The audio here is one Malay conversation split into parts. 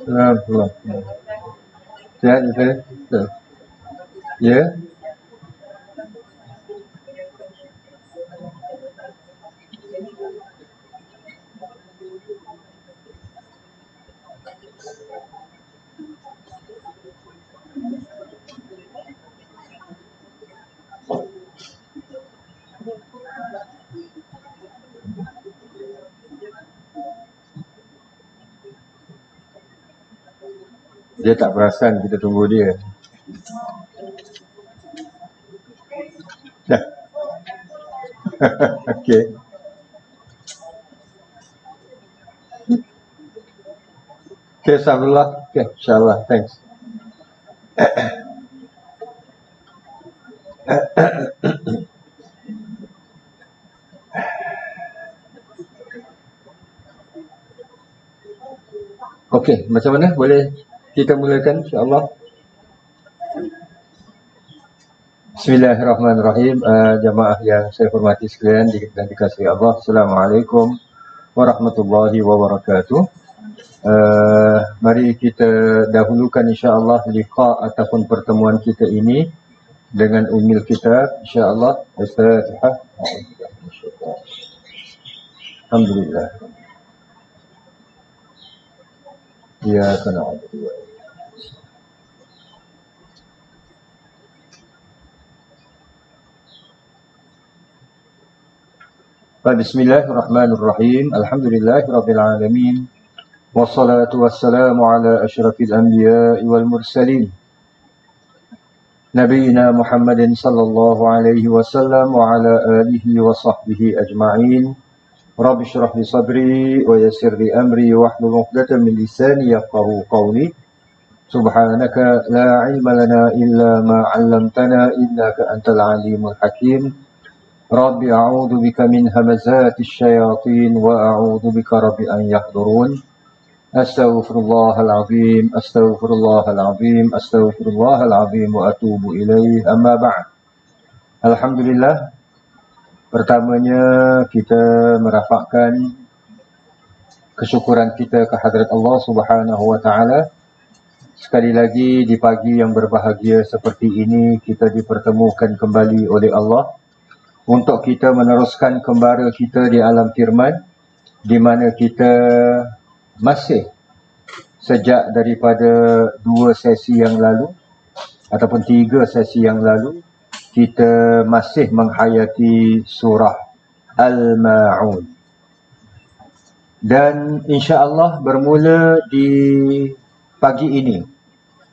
Alhamdulillah. Sihat Ustaz? Ya. Dia tak perasan kita tunggu dia. Dah. Okey. Okey, Alhamdulillah. Okey, insyaAllah. Thanks. Okey, macam mana? Boleh kita mulakan insyaAllah? Bismillahirrahmanirrahim. Jamaah yang saya hormati sekalian dan dikasihi Allah. Assalamualaikum warahmatullahi wabarakatuh. Mari kita dahulukan insyaAllah liqa ataupun pertemuan kita ini dengan umil kita insyaAllah. Al-Fatihah. Alhamdulillah. Ya na'budu wa Bismillahirrahmanirrahim. Alhamdulillahirabbil alamin. Wassalatu wassalamu ala asyrafil anbiya'i wal mursalin. Nabiyyina Muhammadin sallallahu alaihi wasallam wa ala alihi wa sahbihi ajma'in. Rabbi shrah li sadri wa yassir li amri wahlul 'uqdatam min lisani yafqahu qawli. Subhanaka la 'ilma lana illa ma 'allamtana innaka antal alimul hakim. Rabbi a'udzu bika min hamazatis syayatin wa a'udzu bika rabbi an yahdurun. Astaghfirullahal azim, astaghfirullahal azim, astaghfirullahal azim wa atubu ilaih. Amma ba'd. Alhamdulillah. Pertamanya kita merafakkan kesyukuran kita ke hadirat Allah Subhanahu wa taala. Sekali lagi di pagi yang berbahagia seperti ini kita dipertemukan kembali oleh Allah untuk kita meneruskan kembara kita di alam firman, di mana kita masih sejak daripada 2 sesi yang lalu ataupun 3 sesi yang lalu kita masih menghayati surah Al-Ma'un. Dan insya-Allah bermula di pagi ini,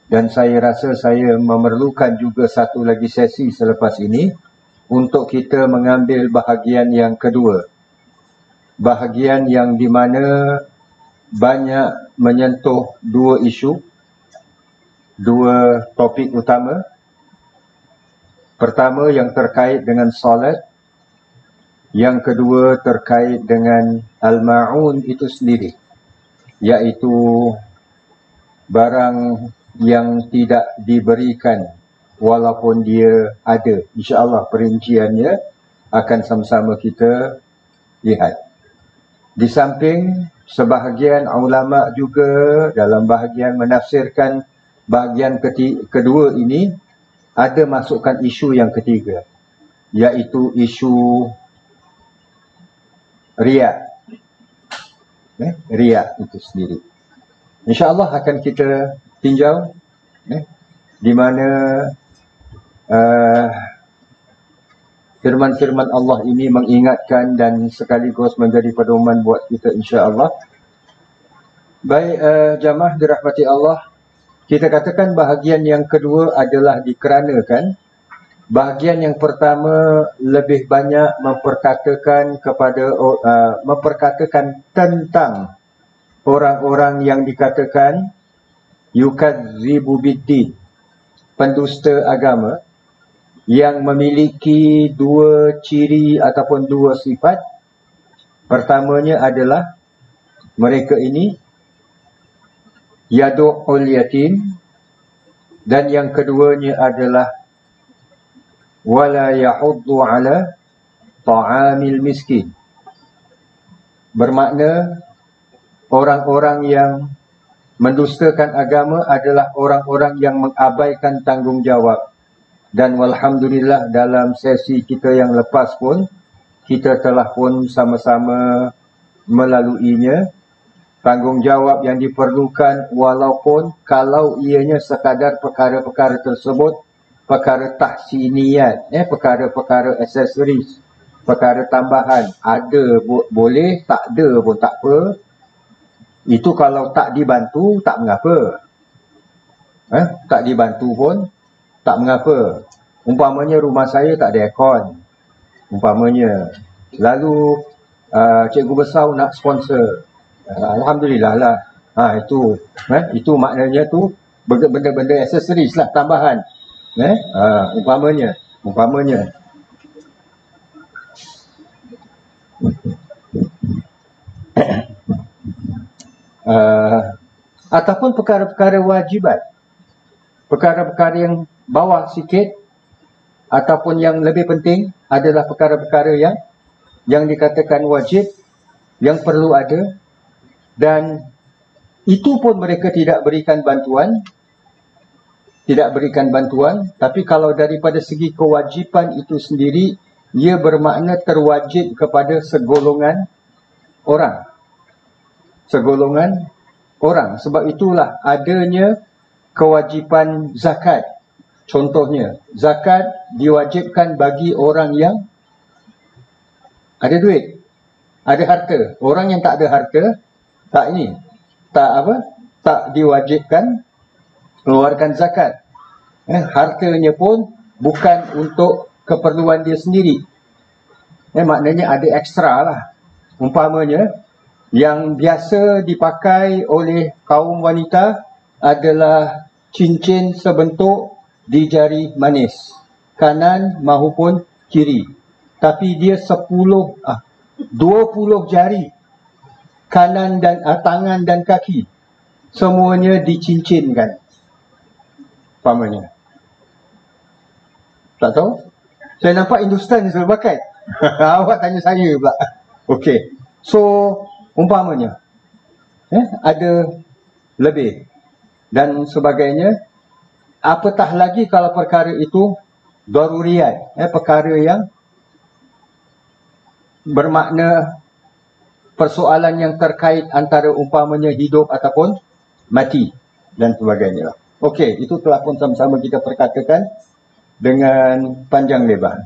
dan saya rasa saya memerlukan juga satu lagi sesi selepas ini untuk kita mengambil bahagian yang kedua. Bahagian yang di mana banyak menyentuh 2 isu, 2 topik utama. Pertama yang terkait dengan solat, yang kedua terkait dengan Al-Ma'un itu sendiri, iaitu barang yang tidak diberikan walaupun dia ada. InsyaAllah perinciannya akan sama-sama kita lihat. Di samping sebahagian ulama juga dalam bahagian menafsirkan bahagian kedua ini ada masukkan isu yang ketiga, iaitu isu riya. Riya itu sendiri. InsyaAllah akan kita tinjau di mana firman-firman Allah ini mengingatkan dan sekaligus menjadi pedoman buat kita insya-Allah. Baik, jamaah dirahmati Allah, kita katakan bahagian yang kedua adalah dikarenakan Bahagian yang pertama lebih banyak memperkatakan tentang orang-orang yang dikatakan yukadzibu biddin, pendusta agama, yang memiliki dua ciri ataupun dua sifat. Pertamanya adalah mereka ini yadu'ul yatim, dan yang keduanya adalah wala yahuddu ala ta'amil miskin. Bermakna orang-orang yang mendustakan agama adalah orang-orang yang mengabaikan tanggungjawab. Dan walhamdulillah dalam sesi kita yang lepas pun kita telah pun sama-sama melaluinya. Tanggungjawab yang diperlukan, walaupun kalau ianya sekadar perkara-perkara tersebut perkara tahsiniyat, perkara-perkara aksesoris, perkara tambahan, ada boleh, tak ada pun tak apa. Itu kalau tak dibantu tak mengapa. Tak dibantu pun tak mengapa. Umpamanya rumah saya tak ada aircon, umpamanya, lalu cikgu besar nak sponsor, alhamdulillah lah. Itu maknanya tu benda-benda aksesoris lah, tambahan. Umpamanya ataupun perkara-perkara wajibat, perkara-perkara yang bawah sikit ataupun yang lebih penting adalah perkara-perkara yang dikatakan wajib, yang perlu ada, dan itu pun mereka tidak berikan bantuan. Tapi kalau daripada segi kewajipan itu sendiri, ia bermakna terwajib kepada segolongan orang. Sebab itulah adanya kewajipan zakat. Contohnya, zakat diwajibkan bagi orang yang ada duit, ada harta. Orang yang tak ada harta, tak diwajibkan keluarkan zakat. Hartanya pun bukan untuk keperluan dia sendiri. Maknanya ada ekstra lah. Umpamanya, yang biasa dipakai oleh kaum wanita adalah cincin sebentuk di jari manis, kanan maupun kiri. Tapi dia 20 jari, kanan dan tangan dan kaki, semuanya dicincinkan. Umpamanya. Tak tahu? Saya nampak Hindustan selalu pakai. Awak tanya saya pula. Okey. So, umpamanya, ada lebih dan sebagainya. Apatah lagi kalau perkara itu daruriyat, perkara yang bermakna persoalan yang terkait antara umpamanya hidup ataupun mati dan sebagainya. Okey, itu telah pun sama-sama kita perkatakan dengan panjang lebar.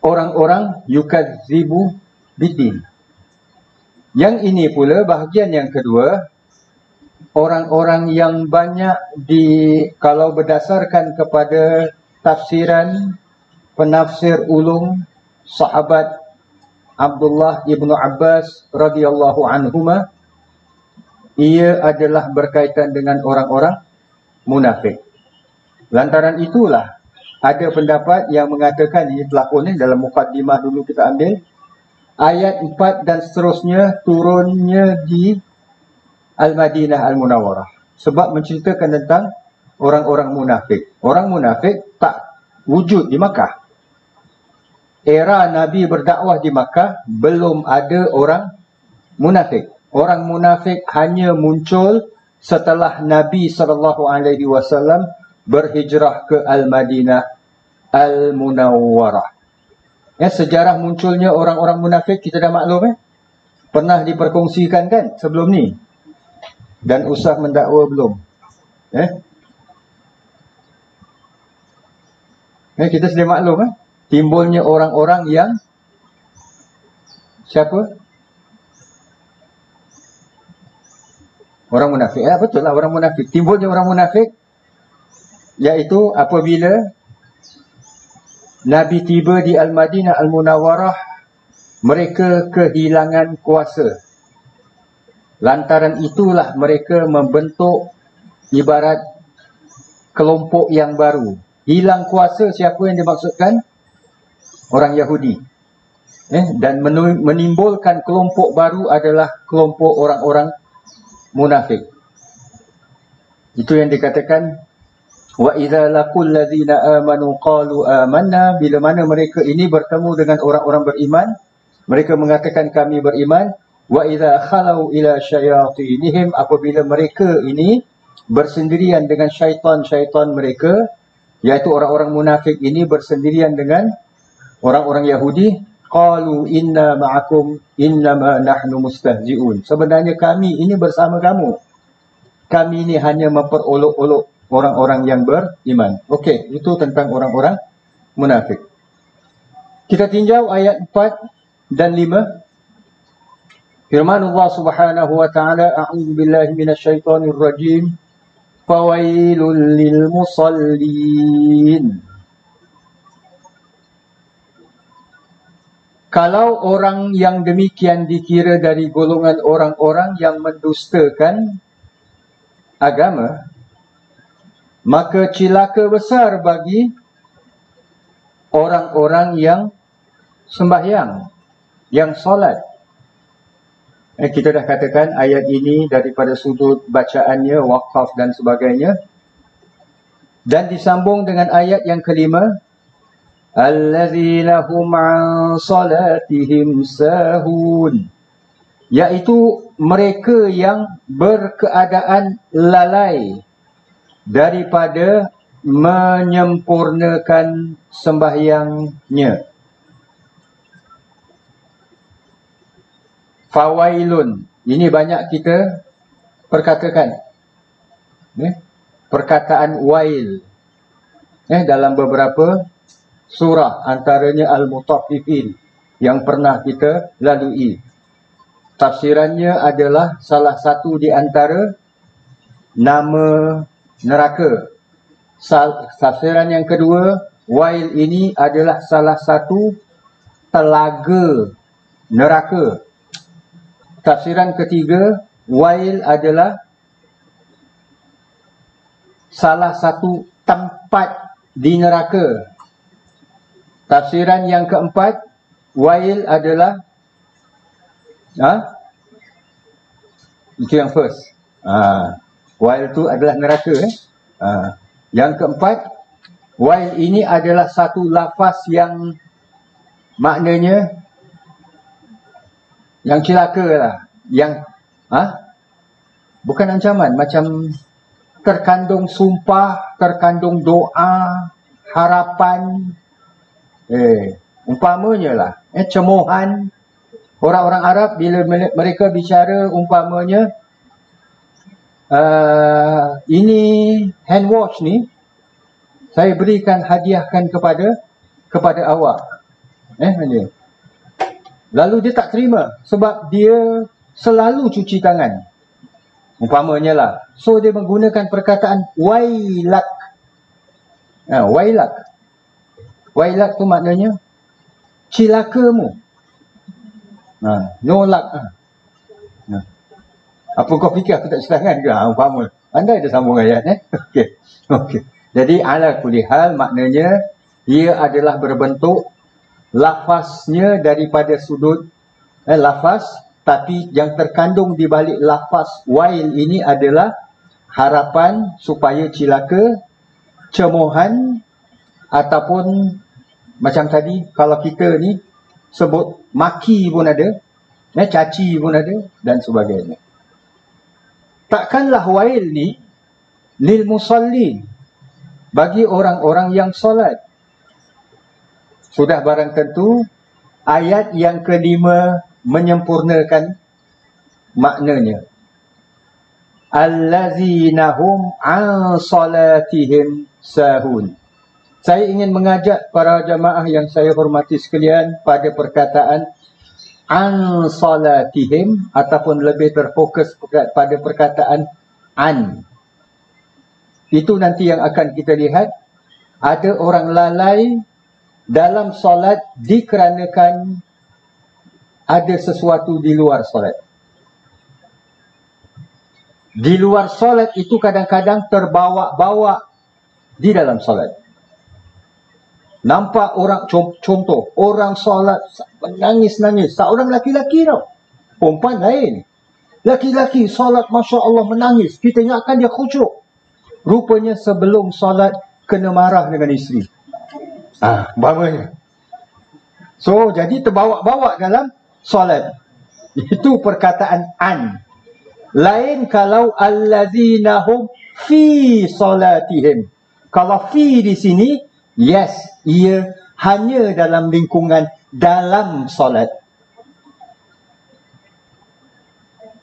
Orang-orang yukadzibu biddin. Yang ini pula bahagian yang kedua, orang-orang yang banyak kalau berdasarkan kepada tafsiran penafsir ulum sahabat Abdullah ibnu Abbas radhiyallahu anhuma, ia adalah berkaitan dengan orang-orang munafik. Lantaran itulah ada pendapat yang mengatakan, ini telah pun dalam mukaddimah dulu kita ambil, ayat 4 dan seterusnya turunnya di Al-Madinah Al-Munawwarah sebab menceritakan tentang orang-orang munafik. Orang munafik tak wujud di Makkah. Era Nabi berdakwah di Makkah belum ada orang munafik. Orang munafik hanya muncul setelah Nabi SAW berhijrah ke Al-Madinah Al-Munawwarah. Sejarah munculnya orang-orang munafik kita dah maklum. Pernah diperkongsikan kan sebelum ni. Dan usah mendakwa belum. Kita sudah maklum. Timbulnya orang-orang yang siapa? Orang munafik. Betul lah, orang munafik. Timbulnya orang munafik Iaitu apabila Nabi tiba di Al-Madinah Al-Munawwarah, mereka kehilangan kuasa. Lantaran itulah mereka membentuk ibarat kelompok yang baru. Hilang kuasa, siapa yang dimaksudkan? Orang Yahudi. Dan menimbulkan kelompok baru adalah kelompok orang-orang munafik. Itu yang dikatakan wa idza laqul ladzina amanu qalu amanna. Bila mana mereka ini bertemu dengan orang-orang beriman, mereka mengatakan kami beriman. Wa idza khalau ila syayatinihim, apabila mereka ini bersendirian dengan syaitan-syaitan mereka, iaitu orang-orang munafik ini bersendirian dengan orang-orang Yahudi, qalu inna ma'akum innama nahnu mustahzi'un. Sebenarnya kami ini bersama kamu. Kami ini hanya memperolok-olok orang-orang yang beriman. Okey, itu tentang orang-orang munafik. Kita tinjau ayat 4 dan 5. Firman Allah Subhanahu wa taala, a'udzu billahi minasyaitonir rajim. Fawailul lil musallin. Kalau orang yang demikian dikira dari golongan orang-orang yang mendustakan agama, maka cilaka besar bagi orang-orang yang sembahyang, yang solat. Kita dah katakan ayat ini daripada sudut bacaannya, waqaf dan sebagainya. Dan disambung dengan ayat yang kelima, allazina hum an salatihim sahun, iaitu mereka yang berkeadaan lalai daripada menyempurnakan sembahyangnya. Fawailun, ini banyak kita perkatakan. Perkataan wail. Dalam beberapa surah, antaranya Al-Mutaffifin yang pernah kita lalui. Tafsirannya adalah salah satu di antara nama neraka. Tafsiran yang kedua, wail ini adalah salah satu telaga neraka. Tafsiran ketiga, wail adalah salah satu tempat di neraka. Tafsiran yang keempat, wail adalah itu yang first. Wail itu adalah neraka. Yang keempat, wail ini adalah satu lafaz yang maknanya yang celaka lah, yang bukan ancaman, macam terkandung sumpah, terkandung doa, harapan, umpamanya lah, cemohan. Orang-orang Arab bila mereka bicara umpamanya, ini hand wash ni saya berikan, hadiahkan kepada awak, lalu dia tak terima sebab dia selalu cuci tangan, umpamanya lah. So dia menggunakan perkataan wailak. Wailak tu maknanya cilakamu. No luck. Apa kau fikir aku tak cuci tangan ke? Umpama. Anda ada sambung ayat Okey. Jadi ala kulli hal, maknanya ia adalah berbentuk lafaznya daripada sudut lafaz, tapi yang terkandung di balik lafaz wail ini adalah harapan supaya cilaka, cemohan, ataupun macam tadi kalau kita ni sebut maki pun ada, caci pun ada dan sebagainya. Takkanlah wail ni lil musallin, bagi orang-orang yang solat. Sudah barang tentu ayat yang kelima menyempurnakan maknanya. Allazina hum an salatihim sahun. Saya ingin mengajak para jamaah yang saya hormati sekalian pada perkataan an salatihim, ataupun lebih terfokus pada perkataan an. Itu nanti yang akan kita lihat. Ada orang lalai dalam solat dikarenakan ada sesuatu di luar solat. Di luar solat itu kadang-kadang terbawa-bawa di dalam solat. Nampak orang, contoh, orang solat menangis-nangis. Seorang laki-laki tau. Perempuan lain. Laki-laki solat, Masya Allah, menangis. Kita ingatkan dia khusyuk. Rupanya sebelum solat kena marah dengan isteri. Umpamanya. So, jadi terbawa-bawa dalam solat. Itu perkataan an. Lain kalau allazina hum fi solatihim. Kalau fi di sini, yes, ia hanya dalam lingkungan dalam solat.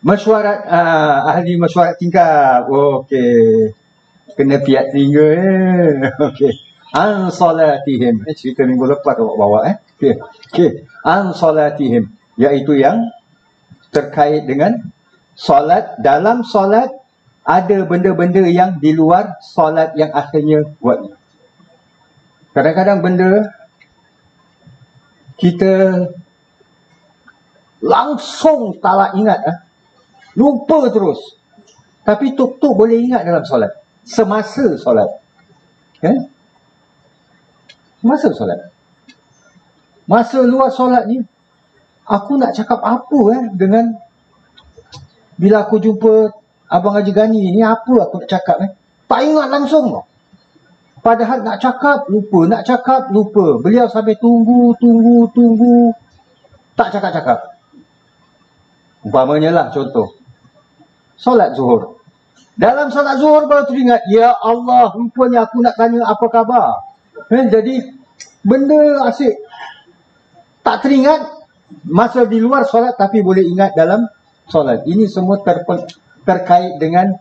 Mesyuarat, ahli mesyuarat tingkap. Okey. Kena piat telinga. Okey. An solatihim. Cerita minggu lepas awak bawa. Okey. An solatihim. Iaitu yang terkait dengan solat. Dalam solat, ada benda-benda yang di luar solat yang akhirnya buat. Kadang-kadang benda kita langsung tak ingat. Lupa terus. Tapi tuk-tuk boleh ingat dalam solat. Semasa solat. Kan? Semasa solat. Masa luar solat ni, aku nak cakap apa dengan bila aku jumpa Abang Haji Gani ni, apa aku nak cakap tak ingat langsung. Padahal nak cakap, lupa. Nak cakap, lupa. Beliau sampai tunggu. Tak cakap-cakap. Umpamanya lah contoh. Solat zuhur. Dalam solat zuhur baru teringat, ya Allah, rupanya aku nak tanya apa khabar. Jadi, benda asyik. Tak teringat masa di luar solat, tapi boleh ingat dalam solat. Ini semua terkait dengan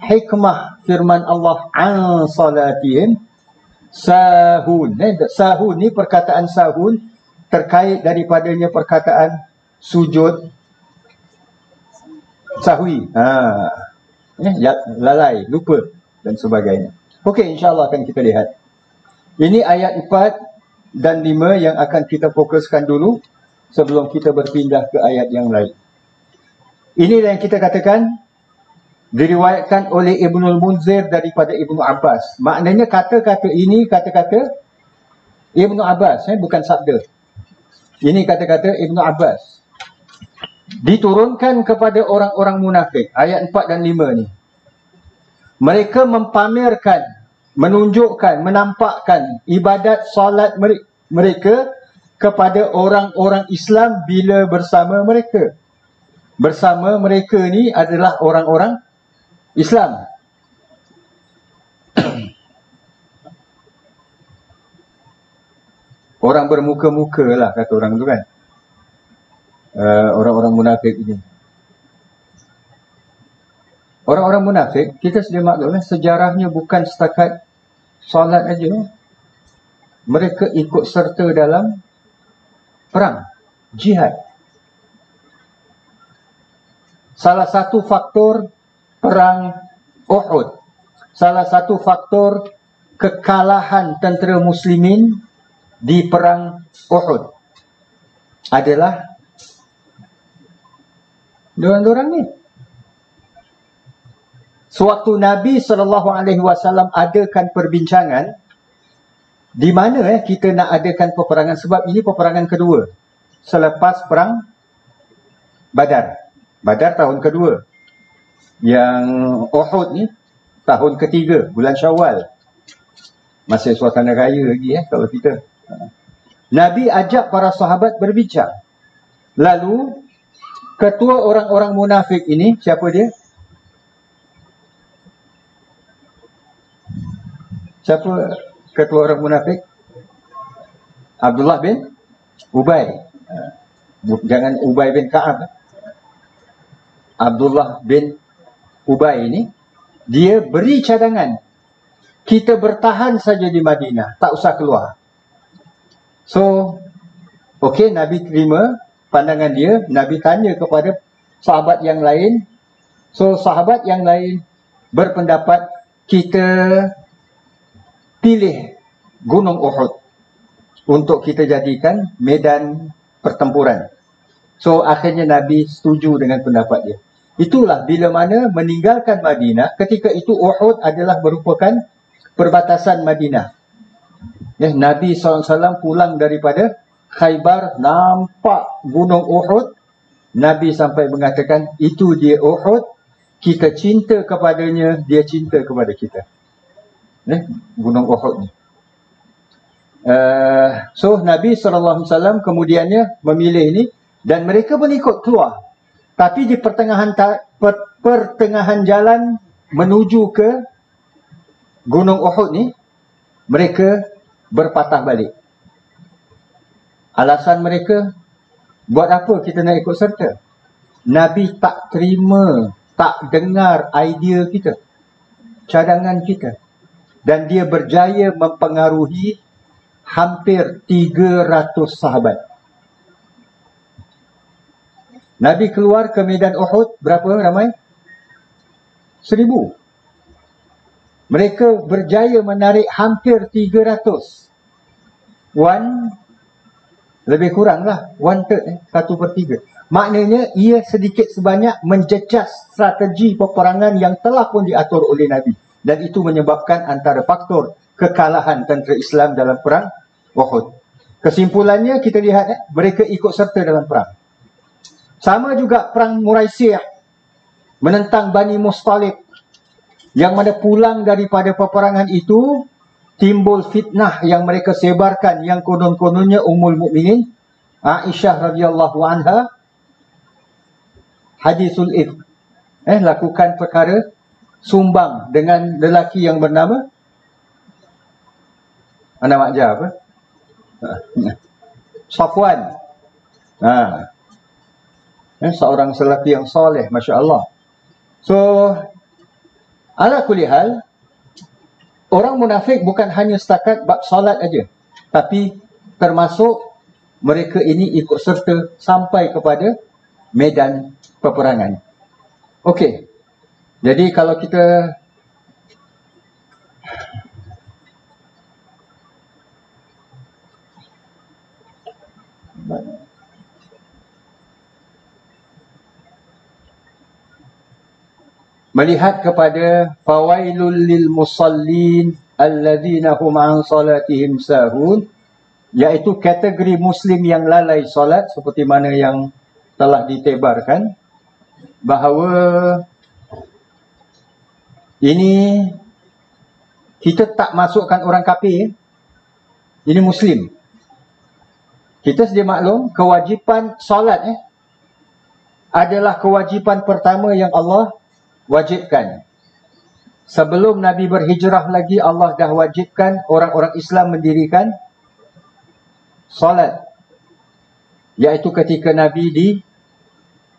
hikmah firman Allah an salatihim sahun. Sahun ni, perkataan sahun terkait daripadanya perkataan sujud sahwi. Lalai, lupa dan sebagainya. Okey, insya-Allah akan kita lihat. Ini ayat 4 dan 5 yang akan kita fokuskan dulu sebelum kita berpindah ke ayat yang lain. Inilah yang kita katakan diriwayatkan oleh Ibnul Munzir daripada Ibnu Abbas. Maknanya kata-kata ini kata-kata Ibnu Abbas, bukan sabda. Ini kata-kata Ibnu Abbas. Diturunkan kepada orang-orang munafik. Ayat 4 dan 5 ni. Mereka mempamerkan, menunjukkan, menampakkan ibadat solat mereka kepada orang-orang Islam bila bersama mereka. Bersama mereka ni adalah orang-orang Islam. Orang bermuka-muka lah kata orang tu kan. Orang-orang munafik ini. Orang-orang munafik, kita sedia maklum sejarahnya bukan setakat solat aja. Mereka ikut serta dalam perang, jihad. Salah satu faktor perang Uhud, salah satu faktor kekalahan tentera muslimin di perang Uhud adalah diorang-diorang ni. Sewaktu Nabi SAW adakan perbincangan di mana kita nak adakan peperangan, sebab ini peperangan kedua selepas perang Badar. Badar tahun kedua. Yang Uhud ni tahun ketiga, bulan Syawal. Masih suasana raya lagi kalau kita. Nabi ajak para sahabat berbincang. Lalu ketua orang-orang munafik ini, siapa dia? Siapa ketua orang munafik? Abdullah bin Ubay. Jangan Ubay bin Ka'ab. Abdullah bin Ubay ini, dia beri cadangan. Kita bertahan saja di Madinah, tak usah keluar. So, okey, Nabi terima pandangan dia. Nabi tanya kepada sahabat yang lain. So, sahabat yang lain berpendapat kita pilih Gunung Uhud untuk kita jadikan medan pertempuran. So akhirnya Nabi setuju dengan pendapat dia. Itulah bila mana meninggalkan Madinah, ketika itu Uhud adalah merupakan perbatasan Madinah. Nabi SAW pulang daripada Khaybar, nampak Gunung Uhud. Nabi sampai mengatakan, itu dia Uhud, kita cinta kepadanya, dia cinta kepada kita. Gunung Uhud ni. So Nabi SAW kemudiannya memilih ini, dan mereka pun ikut keluar. Tapi di pertengahan jalan menuju ke Gunung Uhud ni, mereka berpatah balik. Alasan mereka, buat apa kita nak ikut serta? Nabi tak terima, tak dengar idea kita, cadangan kita. Dan dia berjaya mempengaruhi hampir 300 sahabat. Nabi keluar ke medan Uhud, berapa ramai? 1000. Mereka berjaya menarik hampir 300. Lebih kurang lah, 1/3, 1/3. Maknanya ia sedikit sebanyak menjejas strategi peperangan yang telah pun diatur oleh Nabi. Dan itu menyebabkan antara faktor kekalahan tentera Islam dalam perang Uhud. Kesimpulannya kita lihat, mereka ikut serta dalam perang. Sama juga perang Muraisiyah menentang Bani Mustalib, yang mana pulang daripada peperangan itu timbul fitnah yang mereka sebarkan, yang konon-kononnya Ummul Mukminin Aisyah radhiyallahu anha hadisul ifk, lakukan perkara sumbang dengan lelaki yang bernama nama ajar apa? Safwan. Seorang lelaki yang soleh, Masya Allah. So, ala kulli hal, orang munafik bukan hanya setakat bab solat aja, tapi termasuk mereka ini ikut serta sampai kepada medan peperangan. Okey. Jadi kalau kita melihat kepada fawailul lil musallin alladzina hum an salatihim sahun, iaitu kategori muslim yang lalai solat, seperti mana yang telah ditebarkan, bahawa ini kita tak masukkan orang kafir, ini muslim. Kita sedia maklum, kewajipan solat adalah kewajipan pertama yang Allah wajibkan. Sebelum Nabi berhijrah lagi, Allah dah wajibkan orang-orang Islam mendirikan solat, iaitu ketika Nabi di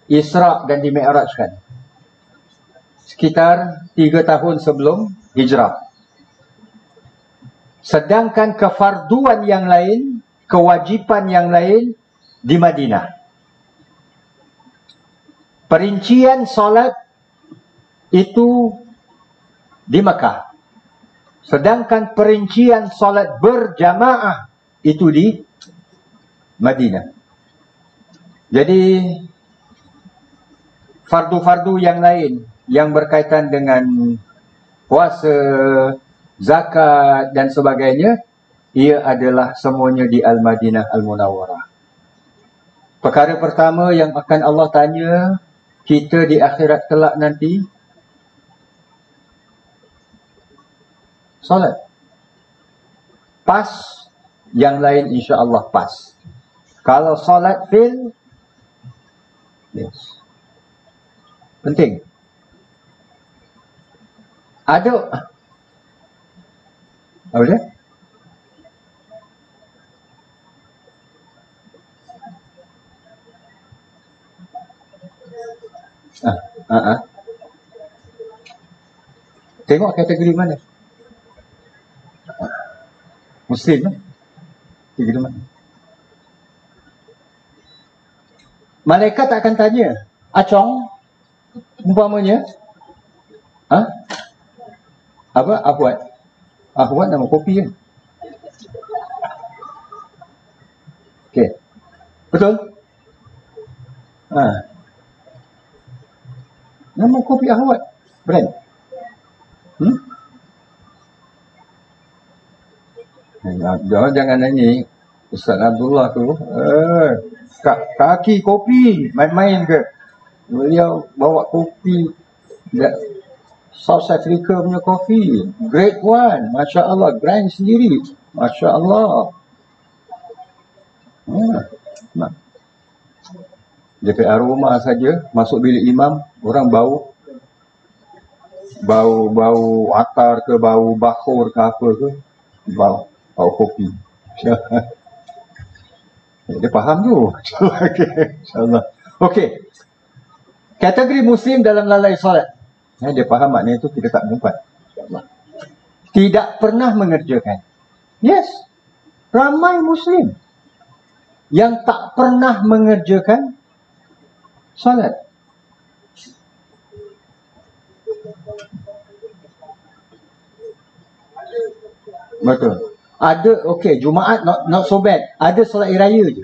Isra' dan di Mi'rajkan, sekitar 3 tahun sebelum hijrah. Sedangkan kefarduan yang lain, kewajipan yang lain di Madinah. Perincian solat itu di Mekah. Sedangkan perincian solat berjamaah itu di Madinah. Jadi fardu-fardu yang lain yang berkaitan dengan puasa, zakat dan sebagainya, ia adalah semuanya di Al-Madinah Al-Munawwarah. Perkara pertama yang akan Allah tanya kita di akhirat kelak nanti, solat. Pas, yang lain insya-Allah pas. Kalau solat fail, yes. Penting. Ada apa dia? Tengok kategori mana? Muslim kategori mana? Malaikat akan tanya, Acong, umpamanya, Apa? Ahwat. Ahwat nama kopi kan? Okey. Betul? Ha. Nama kopi Ahwat. Brand. Jangan nyanyi. Ustaz Abdullah tu. Kaki kopi. Main-main ke? Beliau bawa kopi. South Africa punya kopi. Great one. Masya Allah. Brand sendiri. Masya Allah. Dia aroma saja. Masuk bilik imam. Orang bau atar ke, bau bakhur ke apa ke. Bau kopi. Dia faham tu. InsyaAllah. Okey. Kategori Muslim dalam lalai solat. Dia faham maknanya itu kita tak mengumpat. Tidak pernah mengerjakan. Yes. Ramai Muslim yang tak pernah mengerjakan solat. Betul. Ada, okey, Jumaat not so bad. Ada solat raya je.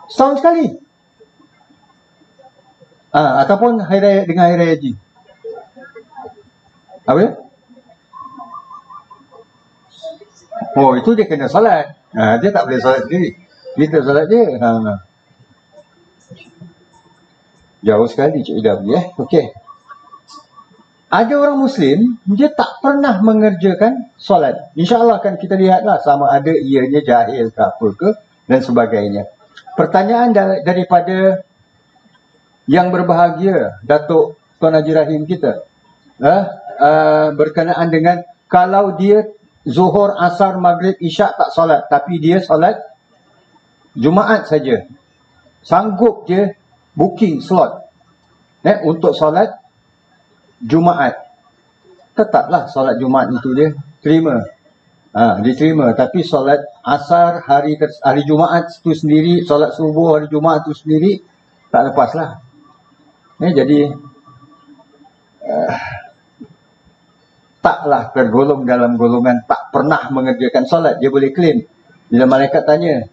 Setahun sekali. Ataupun hari raya dengan hari raya haji. Apa ya? Oh, itu dia kena solat. Dia tak boleh solat sendiri. Kita solat dia. Jauh sekali Cik Ida pergi. Okey. Ada orang Muslim, dia tak pernah mengerjakan solat. InsyaAllah akan kita lihatlah sama ada ianya jahil ke apa ke dan sebagainya. Pertanyaan daripada yang berbahagia, Datuk Tuan Haji Rahim kita, berkenaan dengan kalau dia Zuhur, Asar, Maghrib, Isyak tak solat, tapi dia solat Jumaat saja. Sanggup je booking slot untuk solat Jumaat. Tetaplah solat Jumaat itu dia terima. Diterima. Tapi solat Asar hari Jumaat itu sendiri, solat subuh hari Jumaat itu sendiri tak lepaslah. Jadi taklah tergolong dalam golongan tak pernah mengerjakan solat. Dia boleh claim. Bila malaikat tanya,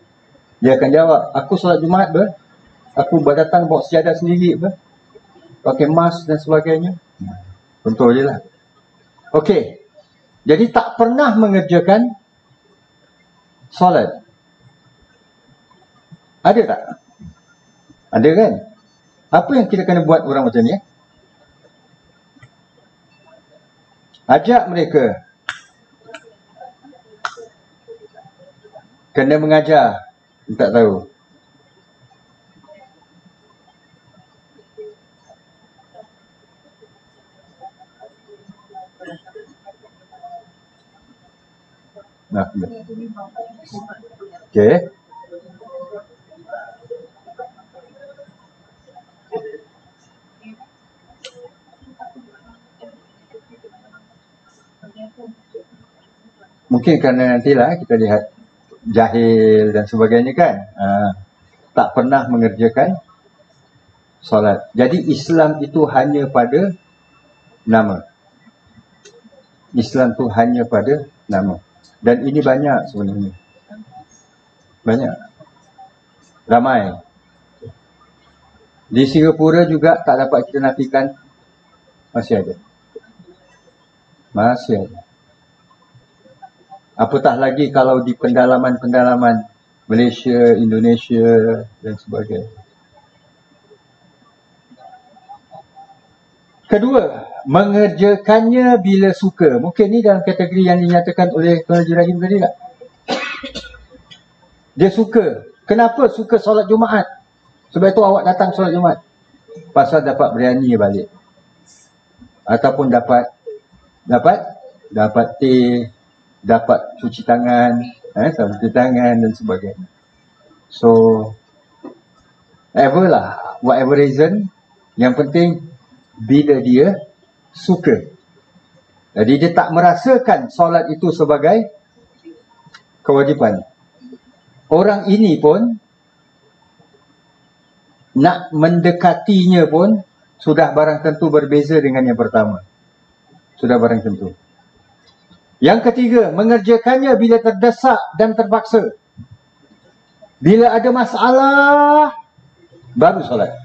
dia akan jawab, aku solat Jumaat ber. Aku datang bawa sejadah sendiri ber. Pakai mask dan sebagainya. Contoh je lah. Okey. Jadi tak pernah mengerjakan solat. Ada tak? Ada kan? Apa yang kita kena buat orang macam ni? Ajak mereka. Kena mengajar. Tak tahu. Okey. Mungkin kerana nantilah kita lihat jahil dan sebagainya kan. Tak pernah mengerjakan solat. Jadi Islam itu hanya pada nama. Islam itu hanya pada nama. Dan ini banyak sebenarnya. Banyak. Ramai. Di Singapura juga tak dapat kita nafikan. Masih ada. Masih ada. Apatah lagi kalau di pendalaman-pendalaman Malaysia, Indonesia dan sebagainya. Kedua, mengerjakannya bila suka. Mungkin ni dalam kategori yang dinyatakan oleh Tuan Haji Rahim tadi tak? Dia suka. Kenapa suka solat Jumaat? Sebab itu awak datang solat Jumaat. Pasal dapat berani balik. Ataupun dapat teh, dapat cuci tangan, cuci tangan dan sebagainya. So, whatever reason, yang penting bila dia suka. Jadi dia tak merasakan solat itu sebagai kewajipan. Orang ini pun nak mendekatinya pun sudah barang tentu berbeza dengan yang pertama. Sudah barang tentu. Yang ketiga, mengerjakannya bila terdesak dan terpaksa. Bila ada masalah, baru solat.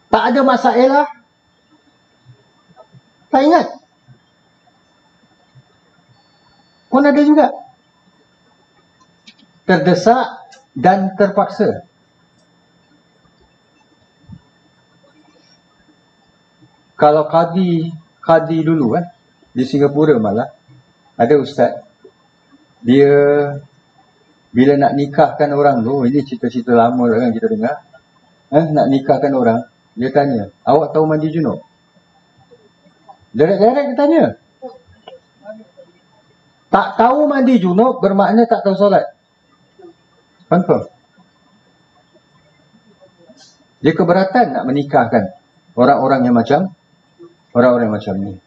Tak ada masalah, tak ingat. Pun ada juga. Terdesak dan terpaksa. Kalau kadi dulu kan, di Singapura malah, ada ustaz, dia bila nak nikahkan orang tu, ini cerita-cerita lama lah kan kita dengar, nak nikahkan orang, dia tanya, awak tahu mandi junub? Direct-direct dia tanya. Tak tahu mandi junub bermakna tak tahu solat. Confirm. Dia keberatan nak menikahkan orang-orang yang macam ni.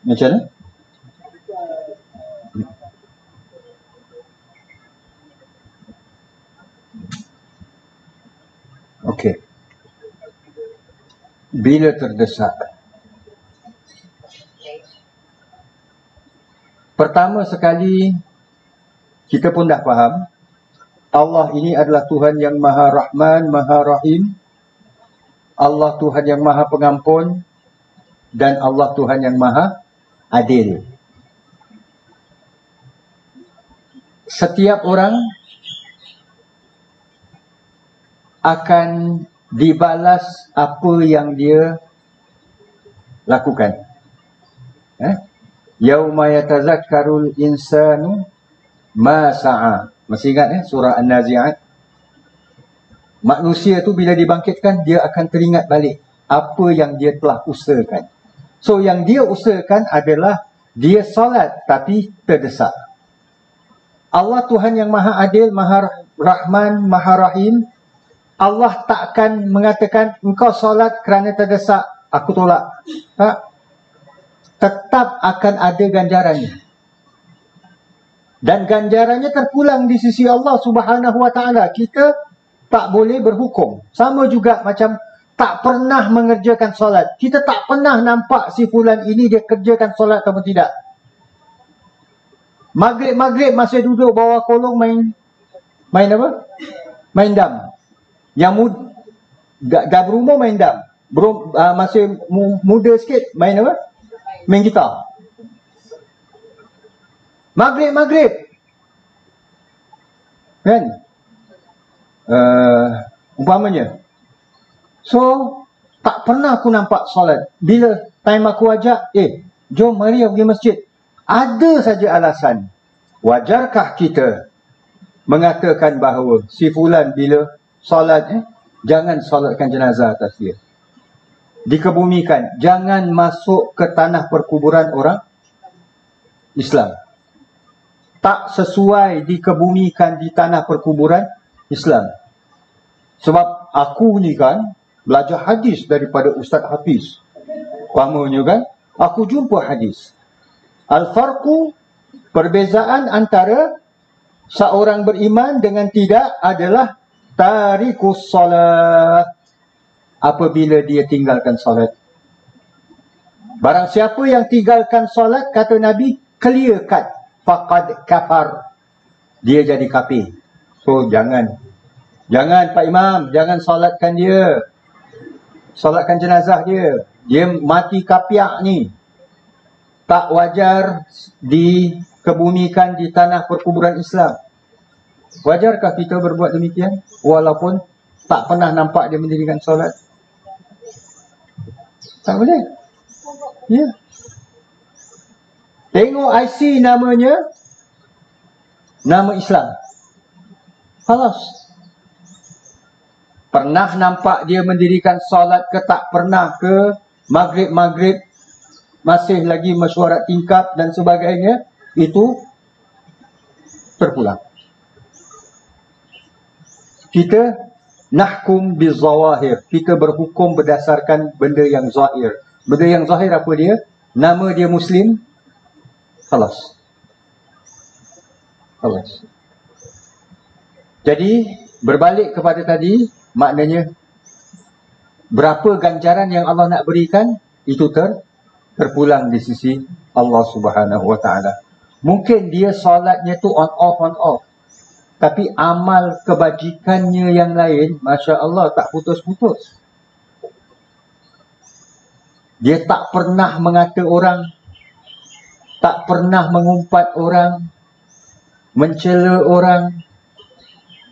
Macam mana? Okey. Bila terdesak. Pertama sekali, kita pun dah faham, Allah ini adalah Tuhan yang Maha Rahman, Maha Rahim. Allah Tuhan yang Maha Pengampun. Dan Allah Tuhan yang Maha Adil. Setiap orang akan dibalas apa yang dia lakukan. Yauma yatazakkarul insanu ma sa'a. Masih ingat surah An-Nazi'at? Manusia tu bila dibangkitkan, dia akan teringat balik apa yang dia telah usahakan. So yang dia usahakan adalah dia solat tapi terdesak. Allah Tuhan yang Maha Adil, Maha Rahman, Maha Rahim. Allah takkan mengatakan engkau solat kerana terdesak, aku tolak. Tak. Tetap akan ada ganjarannya. Dan ganjarannya terpulang di sisi Allah Subhanahu Wa Taala. Kita tak boleh berhukum. Sama juga macam tak pernah mengerjakan solat. Kita tak pernah nampak si fulan ini dia kerjakan solat atau tidak. Maghrib masih duduk bawah kolong main apa? Main dam. Yang dah berumur main dam. Masih muda sikit main apa? Main gitar. Maghrib. Kan? Umpamanya. So, tak pernah aku nampak solat. Bila time aku ajak, jom mari pergi masjid. Ada saja alasan. Wajarkah kita mengatakan bahawa si fulan bila solat, jangan solatkan jenazah atas dia. Dikebumikan. Jangan masuk ke tanah perkuburan orang Islam. Tak sesuai dikebumikan di tanah perkuburan Islam. Sebab aku ni kan belajar hadis daripada Ustaz Hafiz. Umpamanya kan, aku jumpa hadis. Al-farqu, perbezaan antara seorang beriman dengan tidak adalah tarikus solat. Apabila dia tinggalkan solat. Barang siapa yang tinggalkan solat, kata Nabi, clear cut, faqad kafar. Dia jadi kafir. So jangan Pak Imam, jangan solatkan dia. Solatkan jenazah dia. Dia mati kapiak ni. Tak wajar dikebumikan di tanah perkuburan Islam. Wajarkah kita berbuat demikian? Walaupun tak pernah nampak dia mendirikan solat. Tak boleh. Ya. Tengok IC namanya, nama Islam. Halas. Pernah nampak dia mendirikan solat ke tak pernah ke, maghrib masih lagi mesyuarat tingkap dan sebagainya, itu terpulang. Kita nahkum bizawahir. Kita berhukum berdasarkan benda yang zahir. Benda yang zahir apa dia? Nama dia Muslim. Halas. Khalas. Jadi berbalik kepada tadi, maknanya berapa ganjaran yang Allah nak berikan, itu terpulang di sisi Allah Subhanahu Wa Taala. Mungkin dia solatnya tu on off, tapi amal kebajikannya yang lain, Masya Allah, tak putus-putus. Dia tak pernah mengata orang, tak pernah mengumpat orang, mencela orang.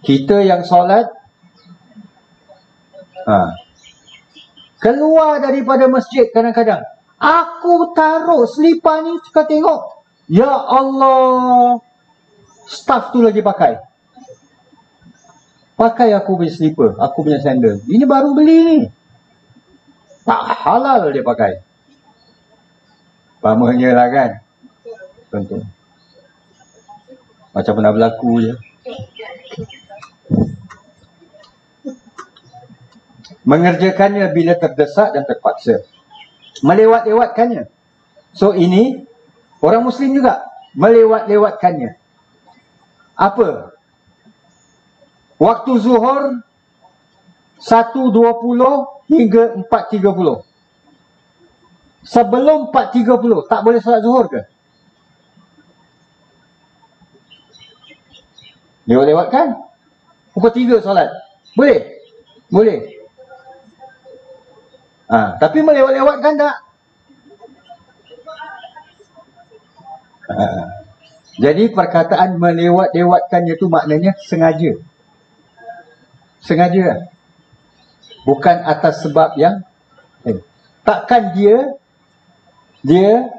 Kita yang solat, keluar daripada masjid kadang-kadang, aku taruh selipar ni, kau tengok, ya Allah, staff tu lagi pakai aku punya slipper, aku punya sandal, ini baru beli ni, tak halal dia pakai. Pahamnya lah kan, contoh macam pernah berlaku je. Mengerjakannya bila terdesak dan terpaksa, melewat-lewatkannya. So ini orang Muslim juga melewat-lewatkannya. Apa? Waktu zuhur 1.20 hingga 4.30. Sebelum 4.30 tak boleh solat zuhur ke? Lewat-lewatkan. Pukul 3 solat. Boleh? Boleh. Tapi melewat-lewatkan tak? Jadi perkataan melewat-lewatkannya itu maknanya sengaja. Sengaja. Bukan atas sebab yang takkan dia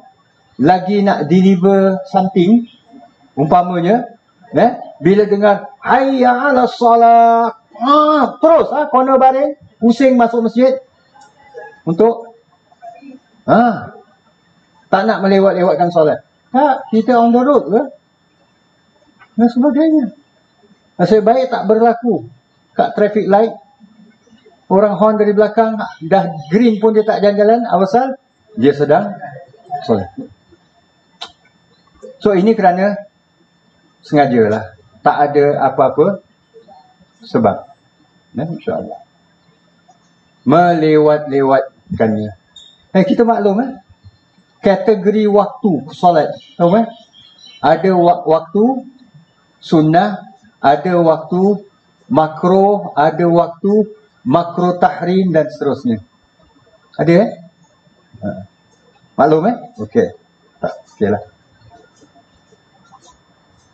lagi nak deliver something, umpamanya, bila dengar hayya 'alas solat, terus corner baring, pusing masuk masjid untuk tak nak melewat-lewatkan solat. Tak, kita on the road ke dan sebagainya. Nasib baik tak berlaku kat traffic light, orang horn dari belakang, dah green pun dia tak jalan-jalan, awasal dia sedang solat. So ini kerana sengajalah, tak ada apa-apa sebab. InsyaAllah melewat-lewatkannya. Kita maklum kategori waktu solat, tahu kan? Ada waktu sunnah, ada waktu makruh, ada waktu makruh tahrim dan seterusnya. Ada maklum okey. Okey lah.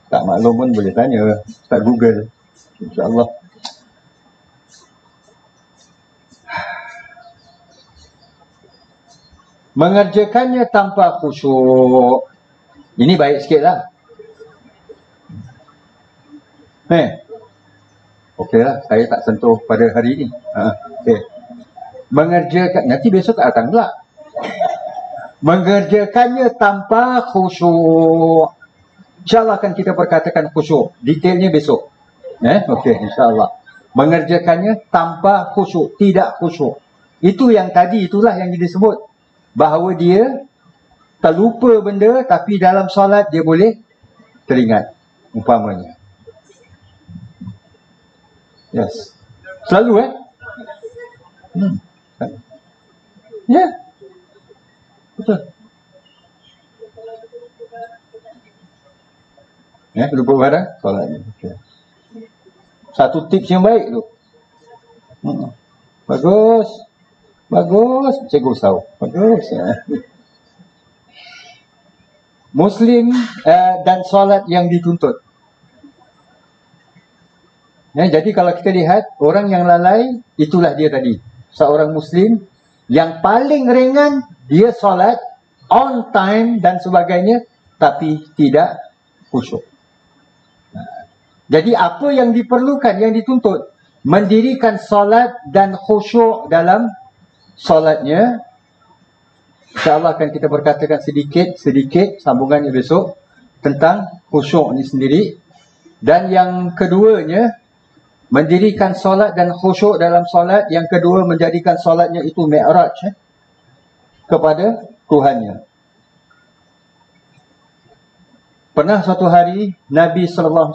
Tak maklum pun boleh tanya, tak Google, insya-Allah. Mengerjakannya tanpa khusyuk, ini baik sikit lah. Okey lah, saya tak sentuh pada hari ini. Okay. Mengerjakan, nanti besok tak datang pula. Mengerjakannya tanpa khusyuk, InsyaAllah akan kita perkatakan khusyuk, detailnya besok. Okey, insyaAllah. Mengerjakannya tanpa khusyuk, tidak khusyuk. Itu yang tadi, itulah yang disebut bahawa dia terlupa benda, tapi dalam solat dia boleh teringat, umpamanya. Yes. Selalu Ya. Betul. Lupa barang solat ni. Okay. Satu tips yang baik tu. Bagus. Bagus, cikgu tahu. Bagus. Muslim dan solat yang dituntut. Jadi kalau kita lihat orang yang lalai, itulah dia tadi. Seorang Muslim yang paling ringan, dia solat on time dan sebagainya, tapi tidak khusyuk. Jadi apa yang diperlukan, yang dituntut? Mendirikan solat dan khusyuk dalam solatnya. InsyaAllah akan kita berkatakan sedikit sambungannya besok tentang khusyuk ni sendiri. Dan yang keduanya, mendirikan solat dan khusyuk dalam solat. Yang kedua, menjadikan solatnya itu mi'raj kepada Tuhannya. Pernah suatu hari Nabi SAW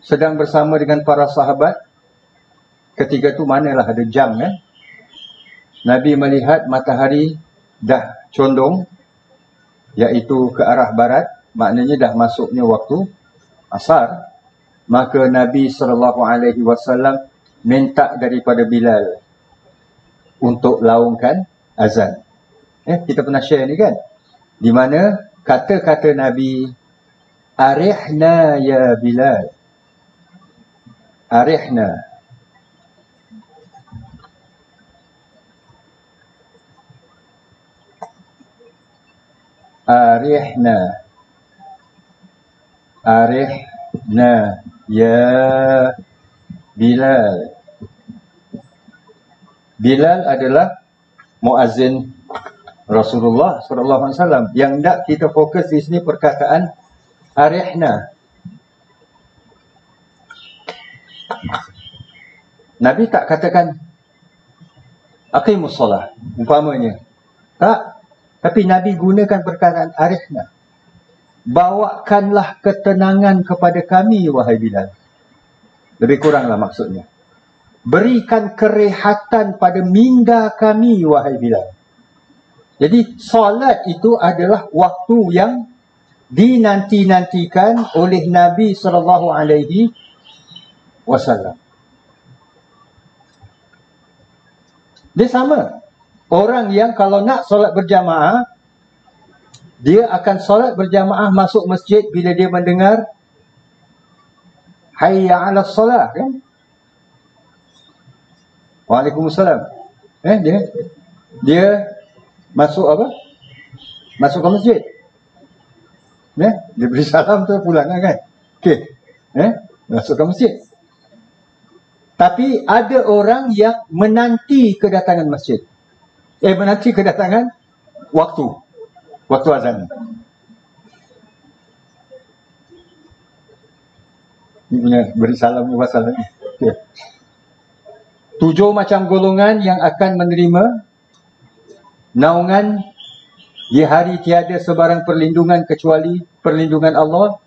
sedang bersama dengan para sahabat. Ketika itu manalah ada jam kan. Nabi melihat matahari dah condong, iaitu ke arah barat, maknanya dah masuknya waktu asar. Maka Nabi SAW minta daripada Bilal untuk laungkan azan. Kita pernah share ni kan, di mana kata-kata Nabi, arihna ya Bilal, arihna. Arihna, arihna ya Bilal. Bilal adalah muazzin Rasulullah SAW. Yang hendak kita fokus di sini perkataan arihna. Nabi tak katakan aqimus solah umpamanya, tak. Tapi Nabi gunakan perkataan arihna. Bawakanlah ketenangan kepada kami, wahai Bilal. Lebih kuranglah maksudnya. Berikan kerehatan pada minda kami, wahai Bilal. Jadi solat itu adalah waktu yang dinanti-nantikan oleh Nabi SAW. Dia sama. Orang yang kalau nak solat berjamaah, dia akan solat berjamaah masuk masjid bila dia mendengar hayya 'alas solah kan? Waalaikumsalam. Dia masuk apa? Masuk ke masjid. Dia beri salam tu pulang kan? Okey. Masuk ke masjid. Tapi ada orang yang menanti kedatangan masjid. Menanti kedatangan waktu azan. Ini punya beri salam ni pasal lagi. Okay. 7 macam golongan yang akan menerima naungan di hari tiada sebarang perlindungan kecuali perlindungan Allah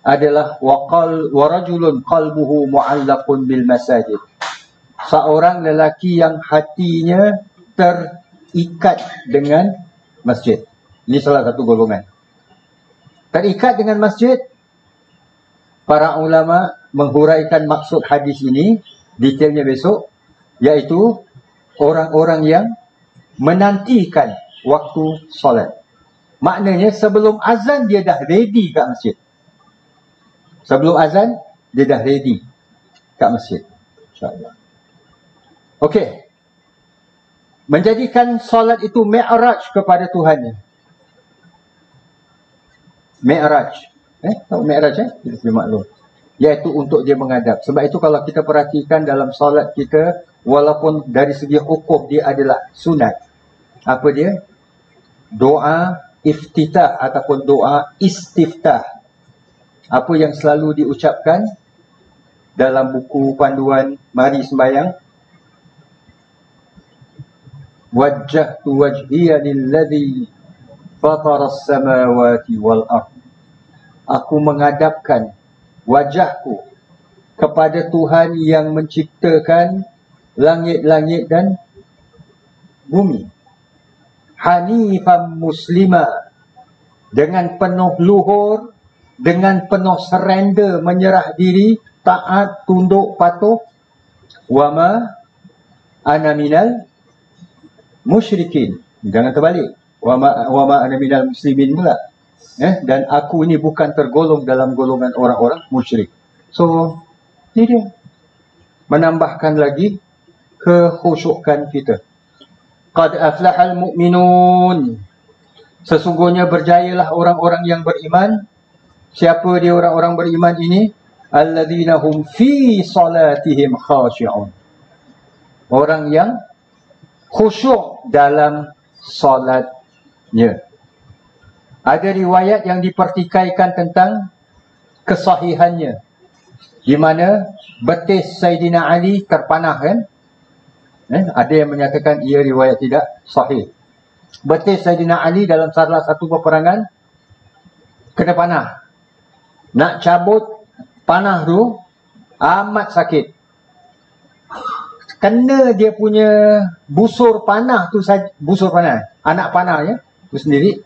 adalah wa rajulun qalbuhu mu'allaqun bil masajid. Seorang lelaki yang hatinya terikat dengan masjid. Ini salah satu golongan. Terikat dengan masjid. Para ulama menghuraikan maksud hadis ini, detailnya besok, iaitu orang-orang yang menantikan waktu solat. Maknanya sebelum azan dia dah ready kat masjid. Sebelum azan dia dah ready kat masjid. InsyaAllah. Okey. Menjadikan solat itu mi'raj kepada Tuhannya. Mi'raj. Tahu mi'raj Kita sudah maklum. Iaitu untuk dia menghadap. Sebab itu kalau kita perhatikan dalam solat kita, walaupun dari segi hukum dia adalah sunat. Apa dia? Doa iftitah ataupun doa istiftah. Apa yang selalu diucapkan dalam buku panduan mari sembahyang? Wajjahtu wajhiya lilladhi fatara as-samawati wal ardh. Aku menghadapkan wajahku kepada Tuhan yang menciptakan langit-langit dan bumi. Hanifan muslima, dengan penuh luhur, dengan penuh surrender, menyerah diri, taat, tunduk, patuh. Wama ana minal musyrikin. Jangan terbalik. Wama ana minal muslimin pula. Dan aku ini bukan tergolong dalam golongan orang-orang musyrik. So, ini dia. Menambahkan lagi kekhusyukan kita. Qad aflahal mu'minun. Sesungguhnya berjayalah orang-orang yang beriman. Siapa dia orang-orang beriman ini? Alladzina hum fi salatihim khashi'un. Orang yang khusyuk dalam salatnya. Ada riwayat yang dipertikaikan tentang kesahihannya, di mana betis Sayyidina Ali terpanah kan? Ada yang menyatakan ia riwayat tidak sahih. Betis Sayyidina Ali dalam salah satu peperangan kena panah. Nak cabut panah tu amat sakit. Kena dia punya busur panah tu saja, busur panah, anak panahnya tu sendiri,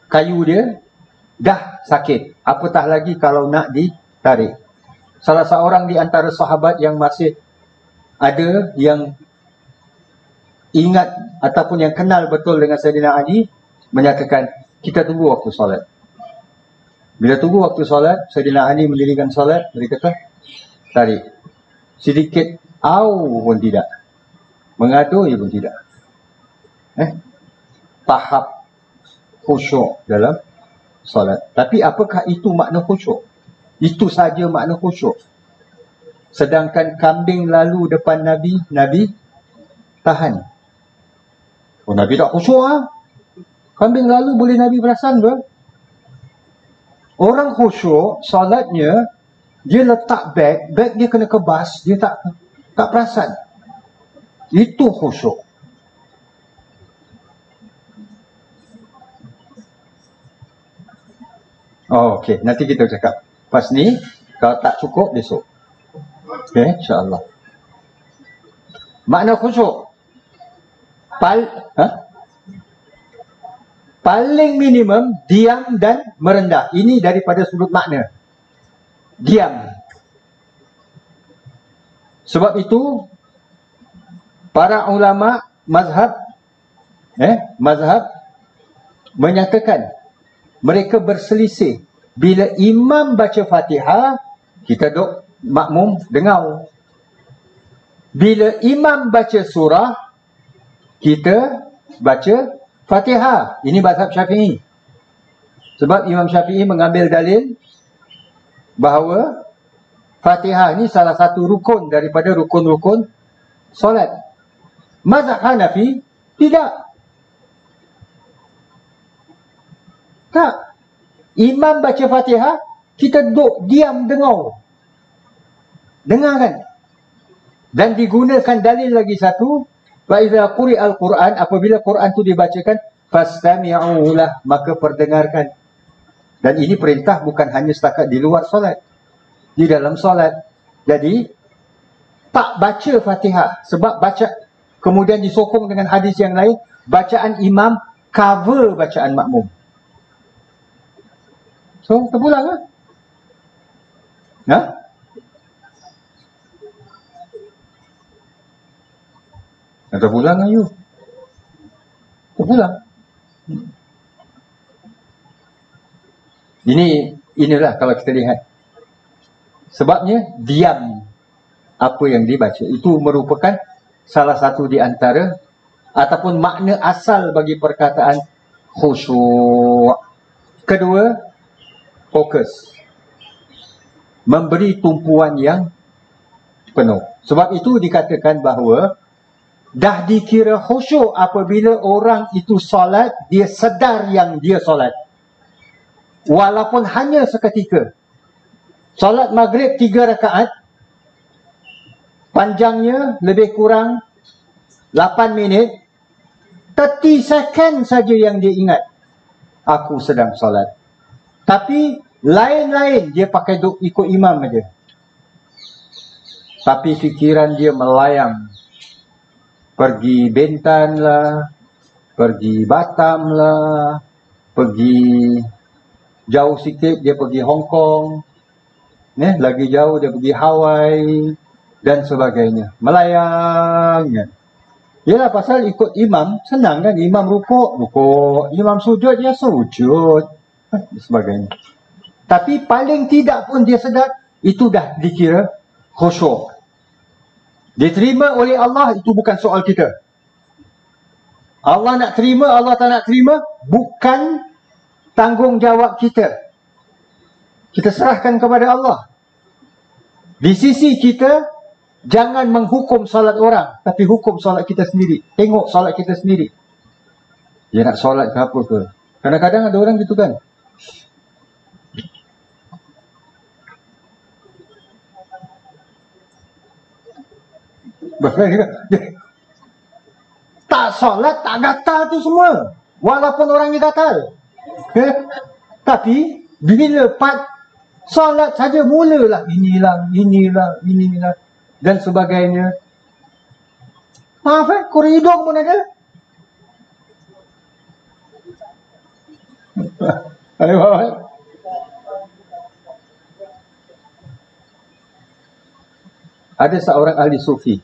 kayu dia dah sakit. Apatah lagi kalau nak ditarik. Salah seorang di antara sahabat yang masih ada yang ingat ataupun yang kenal betul dengan Sayyidina Ali menyatakan, kita tunggu waktu solat. Bila tunggu waktu solat, Sayyidina Ali mendirikan solat, dia kata, tarik. Sedikit au pun tidak. Mengadui pun tidak. Tahap khusyuk dalam solat. Tapi apakah itu makna khusyuk? Itu saja makna khusyuk. Sedangkan kambing lalu depan Nabi, Nabi tahan. Oh, Nabi tak khusyuk lah. Kambing lalu boleh Nabi perasan ke? Orang khusyuk, solatnya, dia letak beg dia kena kebas, dia tak perasan. Itu khusyuk. Oh, okey, nanti kita cakap. Pas ni, kalau tak cukup, besok. Okey, insyaAllah. Makna khusyuk. Paling minimum, diam dan merendah. Ini daripada sudut makna. Diam. Sebab itu, para ulama mazhab menyatakan, mereka berselisih. Bila imam baca Fatihah, kita duk makmum dengar. Bila imam baca surah, kita baca Fatihah. Ini mazhab Syafi'i. Sebab Imam Syafi'i mengambil dalil bahawa Fatihah ni salah satu rukun daripada rukun-rukun solat. Mazhab Hanafi tidak. Tak. Imam baca Fatihah, kita duduk diam dengar. Dengarkan. Dan digunakan dalil lagi satu, wa idza quri'al Qur'an, apabila Quran tu dibacakan, fastami'u lah, maka perdengarkan. Dan ini perintah bukan hanya setakat di luar solat, di dalam solat. Jadi tak baca Fatihah, sebab baca kemudian disokong dengan hadis yang lain, bacaan imam cover bacaan makmum. So terpulang lah. Terpulang ayu. Terpulang. Inilah kalau kita lihat. Sebabnya diam apa yang dibaca. Itu merupakan salah satu di antara ataupun makna asal bagi perkataan khusyuk. Kedua, fokus. Memberi tumpuan yang penuh. Sebab itu dikatakan bahawa dah dikira khusyuk apabila orang itu solat, dia sedar yang dia solat. Walaupun hanya seketika. Solat maghrib 3 rakaat, panjangnya lebih kurang 8 minit, 30 second saja yang dia ingat, aku sedang solat. Tapi lain-lain dia pakai duk ikut imam aja. Tapi fikiran dia melayang. Pergi Bintan lah, pergi Batam lah, pergi jauh sikit dia pergi Hong Kong, lagi jauh dia pergi Hawaii dan sebagainya. Melayang. Yalah, pasal ikut imam senang kan, imam rukuk, imam sujud, dia sujud, sebagainya. Tapi paling tidak pun dia sedar, itu dah dikira khusyuk. Diterima oleh Allah, itu bukan soal kita. Allah nak terima, Allah tak nak terima, bukan tanggungjawab kita. Kita serahkan kepada Allah. Di sisi kita, jangan menghukum solat orang, tapi hukum solat kita sendiri. Tengok solat kita sendiri. Dia nak solat ke apa ke. Kadang-kadang ada orang gitu kan. Tak solat, tak gatal tu semua. Walaupun orangnya gatal. Tapi Bila solat saja mulalah inilah dan sebagainya. Maaf koridor pun ada. Ada seorang ahli sufi.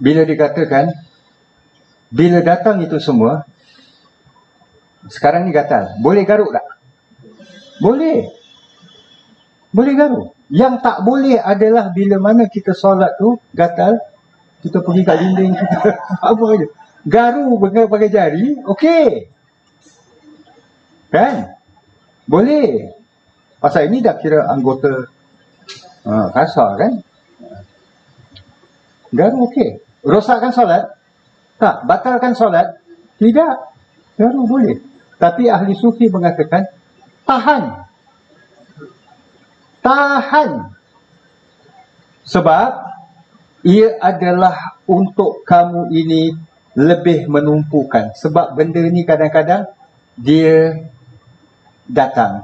Bila dikatakan, bila datang itu semua, sekarang ni gatal. Boleh garuk tak? Boleh. Boleh garuk. Yang tak boleh adalah bila mana kita solat tu gatal, kita pergi kat dinding, kita apa aja. Garu pakai jari, okey. Kan? Boleh. Pasal ini dah kira anggota kasar kan? Garu okey. Rosakkan solat? Tak. Batalkan solat? Tidak. Garu boleh. Tapi ahli sufi mengatakan tahan. Sebab ia adalah untuk kamu ini lebih menumpukan. Sebab benda ni kadang-kadang dia datang.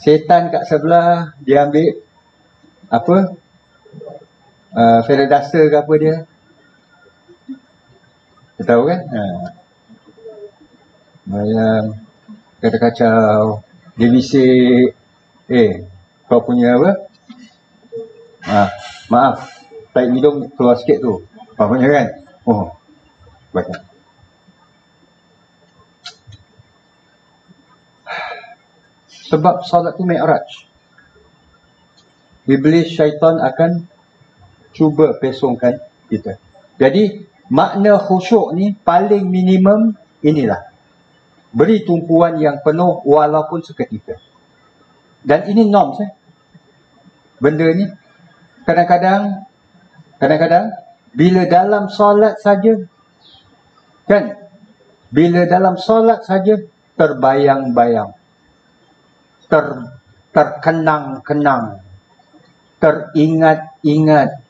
Setan kat sebelah, dia ambil apa? Feather duster ke apa dia? Dia tahu kan? Bayang kacau-kacau, dia bisik, kau punya apa? Maaf, taik hidung keluar sikit tu. Kau punya kan? Baca. Sebab solat tu mi'raj. Iblis syaitan akan cuba pesongkan kita. Jadi makna khusyuk ni paling minimum inilah. Beri tumpuan yang penuh walaupun seketika. Dan ini norm benda ni. Kadang-kadang bila dalam solat saja, kan? Bila dalam solat saja terbayang-bayang, terkenang-kenang, teringat-ingat,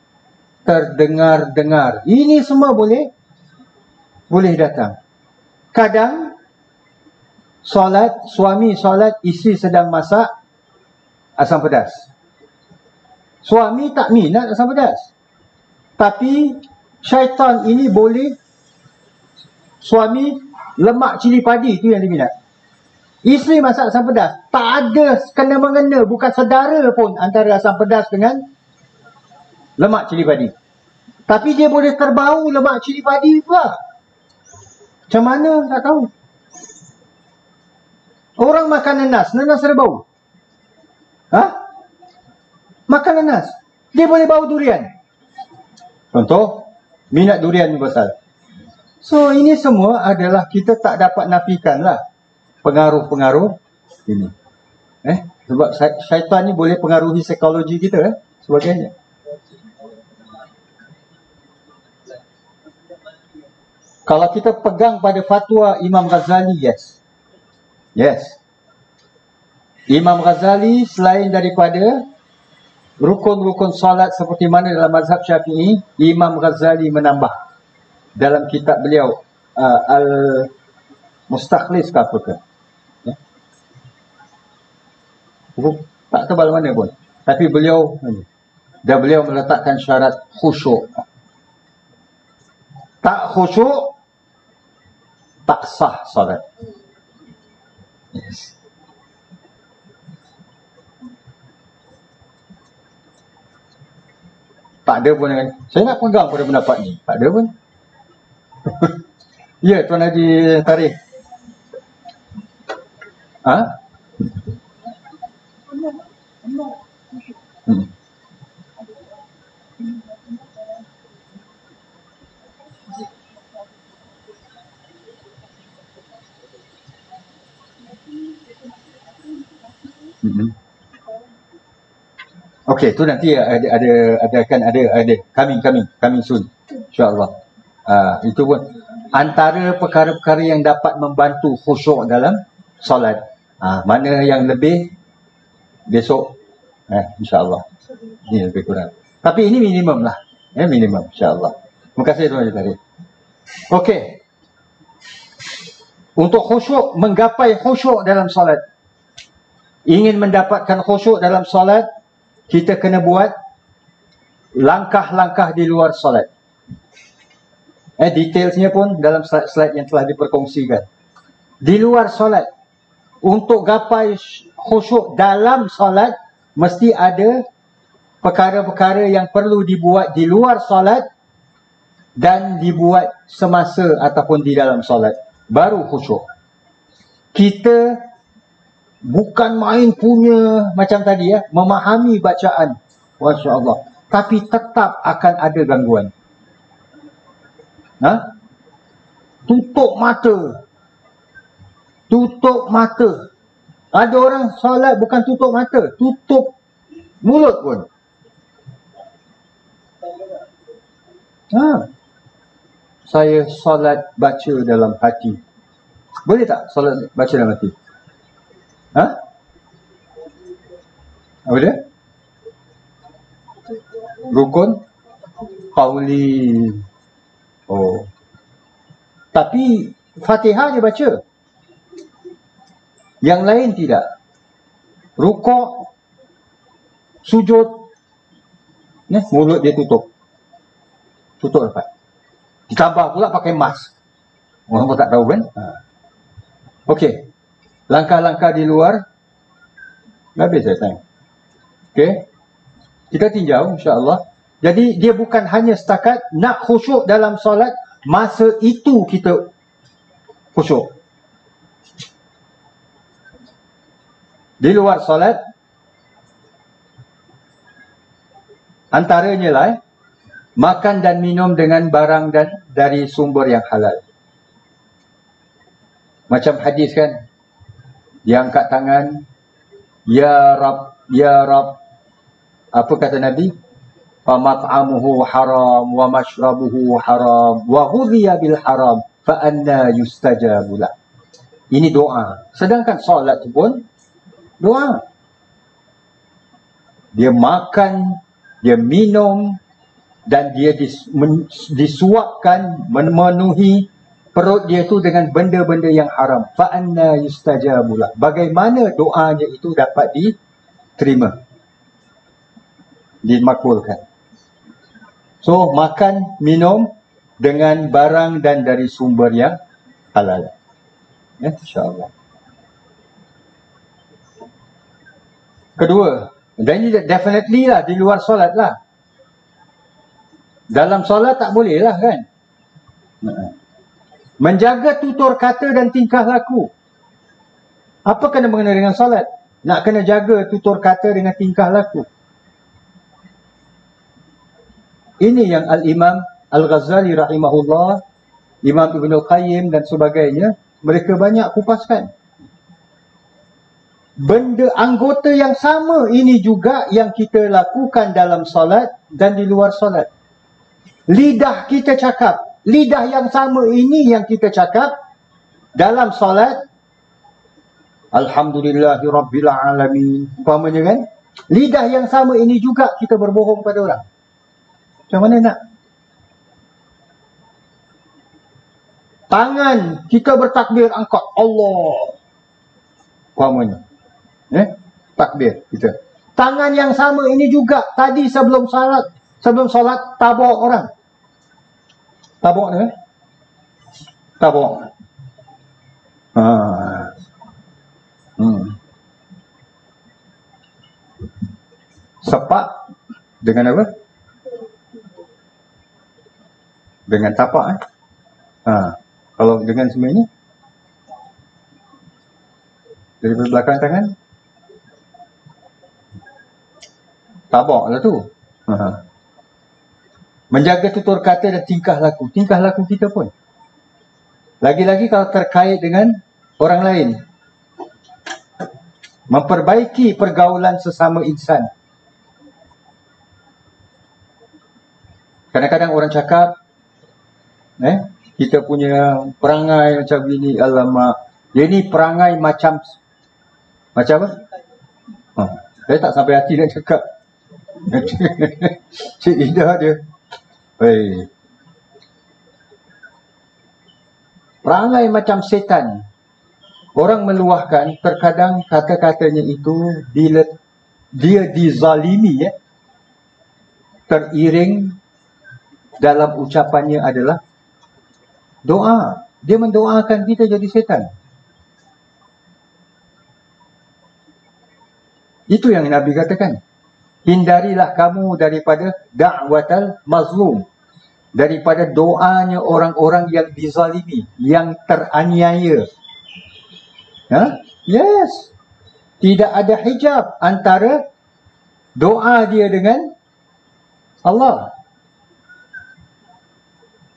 terdengar-dengar. Ini semua boleh datang. Kadang suami solat, isteri sedang masak asam pedas. Suami tak minat asam pedas. Tapi syaitan ini boleh, suami lemak cili padi tu yang diminat. Isteri masak asam pedas. Tak ada kena-mengena, bukan sedara pun antara asam pedas dengan lemak cili padi. Tapi dia boleh terbau lemak cili padi pula. Macam mana tak tahu. Orang makan nanas ada bau. Makan nanas, dia boleh bau durian. Contoh, minat durian ni pasal. So ini semua adalah kita tak dapat nafikan lah pengaruh-pengaruh ini. Sebab syaitan ni boleh pengaruhi psikologi kita sebagainya. Kalau kita pegang pada fatwa Imam Ghazali, yes. Imam Ghazali selain daripada rukun-rukun solat seperti mana dalam mazhab Syafi'i, Imam Ghazali menambah dalam kitab beliau Al-Mustakhlis ke apa ke? Tak tebal mana pun. Tapi beliau meletakkan syarat khusyuk. Tak khusyuk, tak sah solat. Yes. Tak ada pun kan. Saya nak pegang pada pendapat ni. Tak ada pun. Ya, Tuan Haji Tarikh. Okey, tu nanti ada coming soon, insya-Allah. Itu pun antara perkara-perkara yang dapat membantu khusyuk dalam solat. Mana yang lebih besok, insya-Allah. Ini lebih kurang. Tapi ini minimum lah, minimum insya-Allah. Terima kasih Tuan Haji Tarikh. Okey. Untuk khusyuk, menggapai khusyuk dalam solat. Ingin mendapatkan khusyuk dalam solat, kita kena buat langkah-langkah di luar solat. Detailsnya pun dalam slide-slide yang telah diperkongsikan. Di luar solat, untuk gapai khusyuk dalam solat, mesti ada perkara-perkara yang perlu dibuat di luar solat dan dibuat semasa ataupun di dalam solat. Baru khusyuk. Kita bukan main punya macam tadi memahami bacaan. Masya Allah. Tapi tetap akan ada gangguan. Tutup mata. Tutup mata. Ada orang solat bukan tutup mata, tutup mulut pun. Saya solat baca dalam hati. Boleh tak solat baca dalam hati? Apa dia? Rukun qauli. Tapi Fatihah dia baca. Yang lain tidak. Rukuk, sujud, mulut dia tutup. Tutup rapat. Ditambah pula pakai mask. Orang pun tak tahu kan? Okey. Langkah-langkah di luar. Habis saya time. Okey. Kita tinjau insya-Allah. Jadi dia bukan hanya setakat nak khusyuk dalam solat, masa itu kita khusyuk. Di luar solat, antaranya lah makan dan minum dengan barang dan dari sumber yang halal. Macam hadis kan, dia angkat tangan, ya Rab, ya Rab. Apa kata Nabi? Fa mat'amuhu haram wa mashrabuhu haram wa ghudhiya bil haram fa anna yustajabu lah. Ini doa. Sedangkan solat tu pun doa. Dia makan, dia minum, dan dia disuapkan, memenuhi perut dia tu dengan benda-benda yang haram. Fa anna yustajabu lah. Bagaimana doanya itu dapat diterima, dimakbulkan. So, makan, minum dengan barang dan dari sumber yang halal. InsyaAllah. Kedua, dan ini definitely lah di luar solat lah. Dalam solat tak boleh lah kan. Menjaga tutur kata dan tingkah laku. Apa kena mengenai dengan solat? Nak kena jaga tutur kata dengan tingkah laku. Ini yang Al-Imam Al-Ghazali rahimahullah, Imam Ibn Al-Qayyim dan sebagainya, mereka banyak kupaskan. Benda anggota yang sama ini juga yang kita lakukan dalam solat dan di luar solat. Lidah kita cakap, lidah yang sama ini yang kita cakap dalam solat. Alhamdulillahi Rabbil Alamin. Umpamanya kan? Lidah yang sama ini juga kita berbohong pada orang. Macam mana nak? Tangan kita bertakbir angkat Allah. Umpamanya. Takbir kita. Tangan yang sama ini juga tadi sebelum solat tabok orang. Tabok ni tabok. Sepak dengan apa? Dengan tapak. Kalau dengan semua ini dari belakang tangan, tabak lah tu. Menjaga tutur kata dan tingkah laku. Tingkah laku kita pun. Lagi-lagi kalau terkait dengan orang lain. Memperbaiki pergaulan sesama insan. Kadang-kadang orang cakap, kita punya perangai macam ini, alamak. Dia ni perangai macam apa? Saya tak sampai hati nak cakap. Cik Ida dia. Perangai macam setan. Orang meluahkan, terkadang kata-katanya itu bila dia dizalimi, teriring dalam ucapannya adalah doa. Dia mendoakan kita jadi setan. Itu yang Nabi katakan. Hindarilah kamu daripada da'watal mazlum. Daripada doanya orang-orang yang dizalimi, yang teraniaya. Yes. Tidak ada hijab antara doa dia dengan Allah.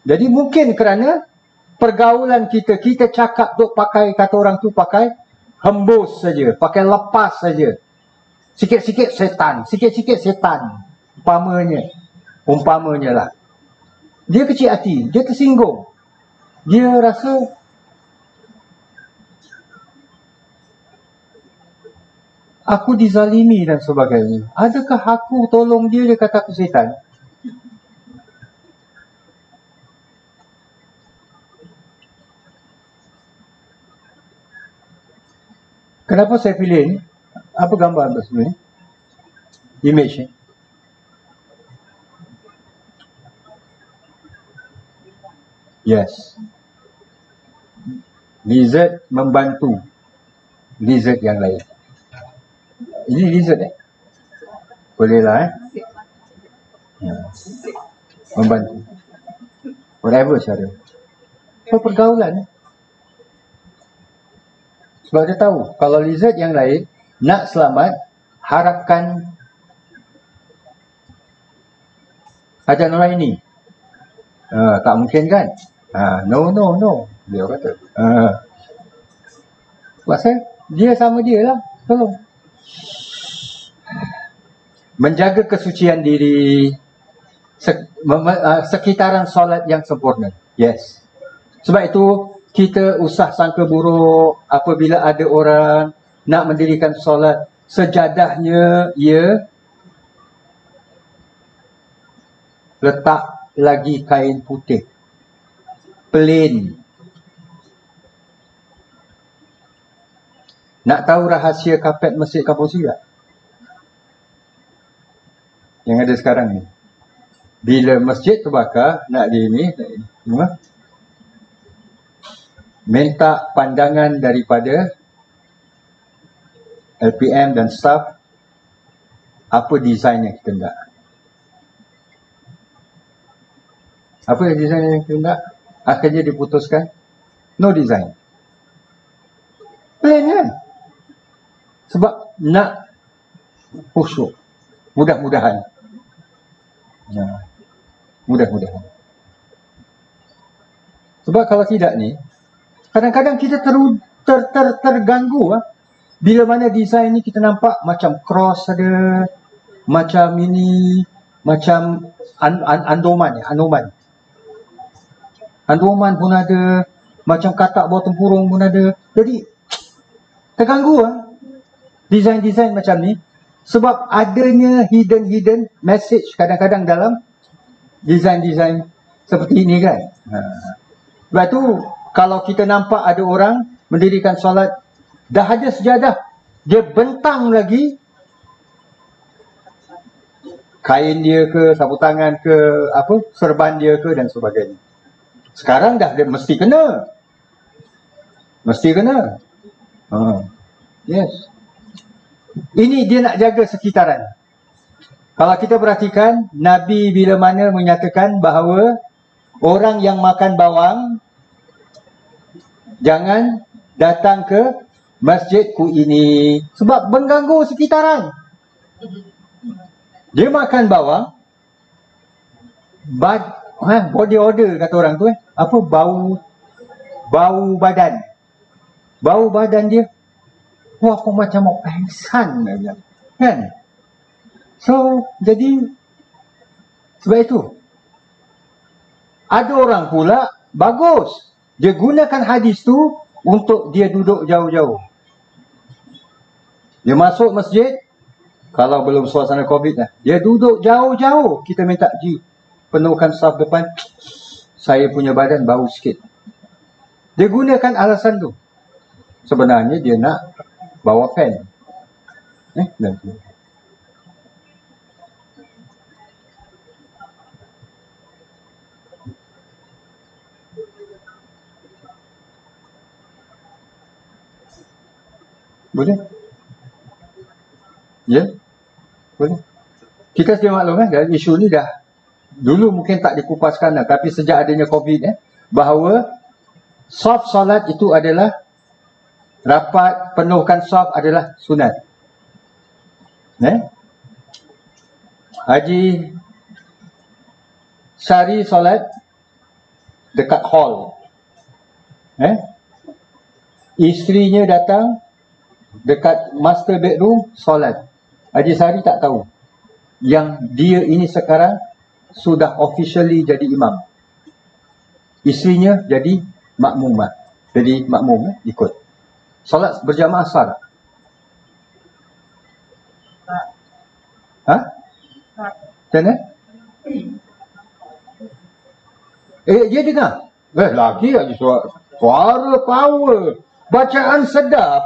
Jadi mungkin kerana pergaulan kita cakap tu pakai, kata orang tu pakai hembus saja, pakai lepas saja. Sikit-sikit setan, sikit-sikit setan. Umpamanya lah. Dia kecil hati, dia tersinggung. Dia rasa aku dizalimi dan sebagainya. Adakah aku tolong dia, dia kata aku setan? Kenapa saya pilih ni? Apa gambar anda sebenarnya? Image ni. Yes. Lizard membantu lizard yang lain. Ini lizard bolehlah membantu. Whatever cara. So pergaulan. Sebab dia tahu kalau lizard yang lain nak selamat, harapkan hajat nuraini. Tak mungkin kan? No. Dia kata. Pasal dia sama dia lah. Tolong. Menjaga kesucian diri, sekitaran solat yang sempurna. Yes. Sebab itu kita usah sangka buruk apabila ada orang nak mendirikan solat, sejadahnya ia letak lagi kain putih plain. Nak tahu rahsia kapet Masjid Kaposi tak? Yang ada sekarang ni. Bila masjid terbakar, nak di ni, minta pandangan daripada LPM dan staff, apa desain yang kita nak. Apa desain yang kita nak? Akhirnya diputuskan no design. Plain kan? Sebab nak khusyuk. Mudah-mudahan. Mudah-mudahan. Sebab kalau tidak ni, kadang-kadang kita terganggu bila mana desain ni kita nampak macam cross ada, macam ini, macam andoman. Andoman pun ada, macam katak bawah tempurung pun ada. Jadi terganggu desain-desain macam ni. Sebab adanya hidden message kadang-kadang dalam desain-desain seperti ini kan. Sebab tu kalau kita nampak ada orang mendirikan solat, dah ada sejadah, dia bentang lagi kain dia ke, sapu tangan ke, serban dia ke dan sebagainya. Sekarang dah dia mesti kena. Yes. Ini dia nak jaga sekitaran. Kalau kita perhatikan, Nabi bila mana menyatakan bahawa orang yang makan bawang jangan datang ke masjidku ini, sebab mengganggu sekitaran. Dia makan bawang, body odor kata orang tu, bau badan. Bau badan dia, apa macam mau pengsan kan? So jadi sebab itu ada orang pula bagus, dia gunakan hadis tu untuk dia duduk jauh-jauh. Dia masuk masjid, kalau belum suasana COVID lah, dia duduk jauh-jauh. Kita minta penuhkan saf depan, saya punya badan bau sikit. Dia gunakan alasan tu. Sebenarnya dia nak bawa fan. Nanti. Boleh? Ya? Boleh? Kita sedia maklum dari isu ni dah dulu mungkin tak dikupaskan tapi sejak adanya COVID bahawa soft solat itu adalah rapat penuhkan soft adalah sunat. Haji Syari solat dekat hall. Isterinya datang dekat master bedroom solat. Haji Syari tak tahu yang dia ini sekarang sudah officially jadi imam. Isterinya jadi makmumah. Jadi makmum ikut. Solat berjamaah sah tak? Macam mana? Dia dengar. Lagi aja suara power. Bacaan sedap.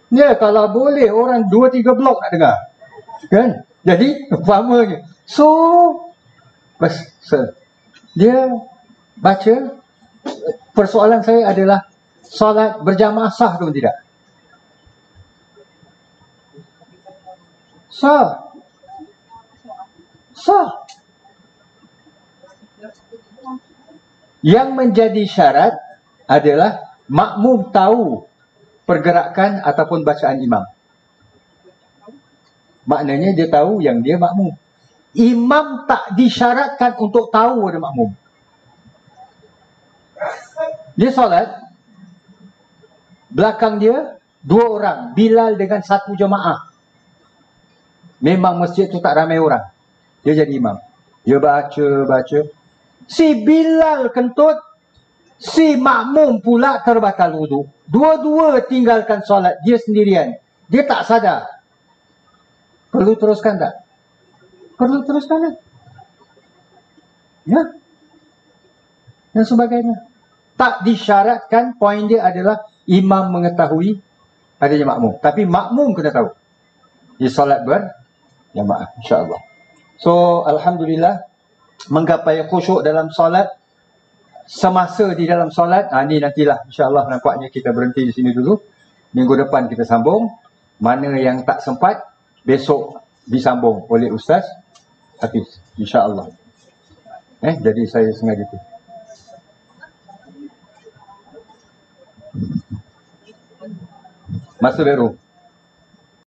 Ya, kalau boleh orang 2-3 blok nak dengar. Kan? Jadi, umpamanya. So, dia baca. Persoalan saya adalah solat berjamaah sah atau tidak? Sah. Sah. Yang menjadi syarat adalah makmum tahu pergerakan ataupun bacaan imam. Maknanya dia tahu yang dia makmum. Imam tak disyaratkan untuk tahu ada makmum. Dia solat, belakang dia 2 orang, Bilal dengan 1 jemaah. Memang masjid tu tak ramai orang. Dia jadi imam. Dia baca. Si Bilal kentut, si makmum pula terbatal wuduk. Dua-dua tinggalkan solat, dia sendirian. Dia tak sadar. Perlu teruskan tak? Perlu teruskan tak? Ya. Dan sebagainya. Tak disyaratkan, poin dia adalah imam mengetahui adanya makmum. Tapi makmum kena tahu. Dia solat berjamaah, insya-Allah. So, alhamdulillah, menggapai khusyuk dalam solat, semasa di dalam solat, ni nantilah insya-Allah nampaknya kita berhenti di sini dulu. Minggu depan kita sambung. Mana yang tak sempat, besok disambung oleh Ustaz Hafiz, insya-Allah. Jadi saya sengaja tu. Masuk bedroom.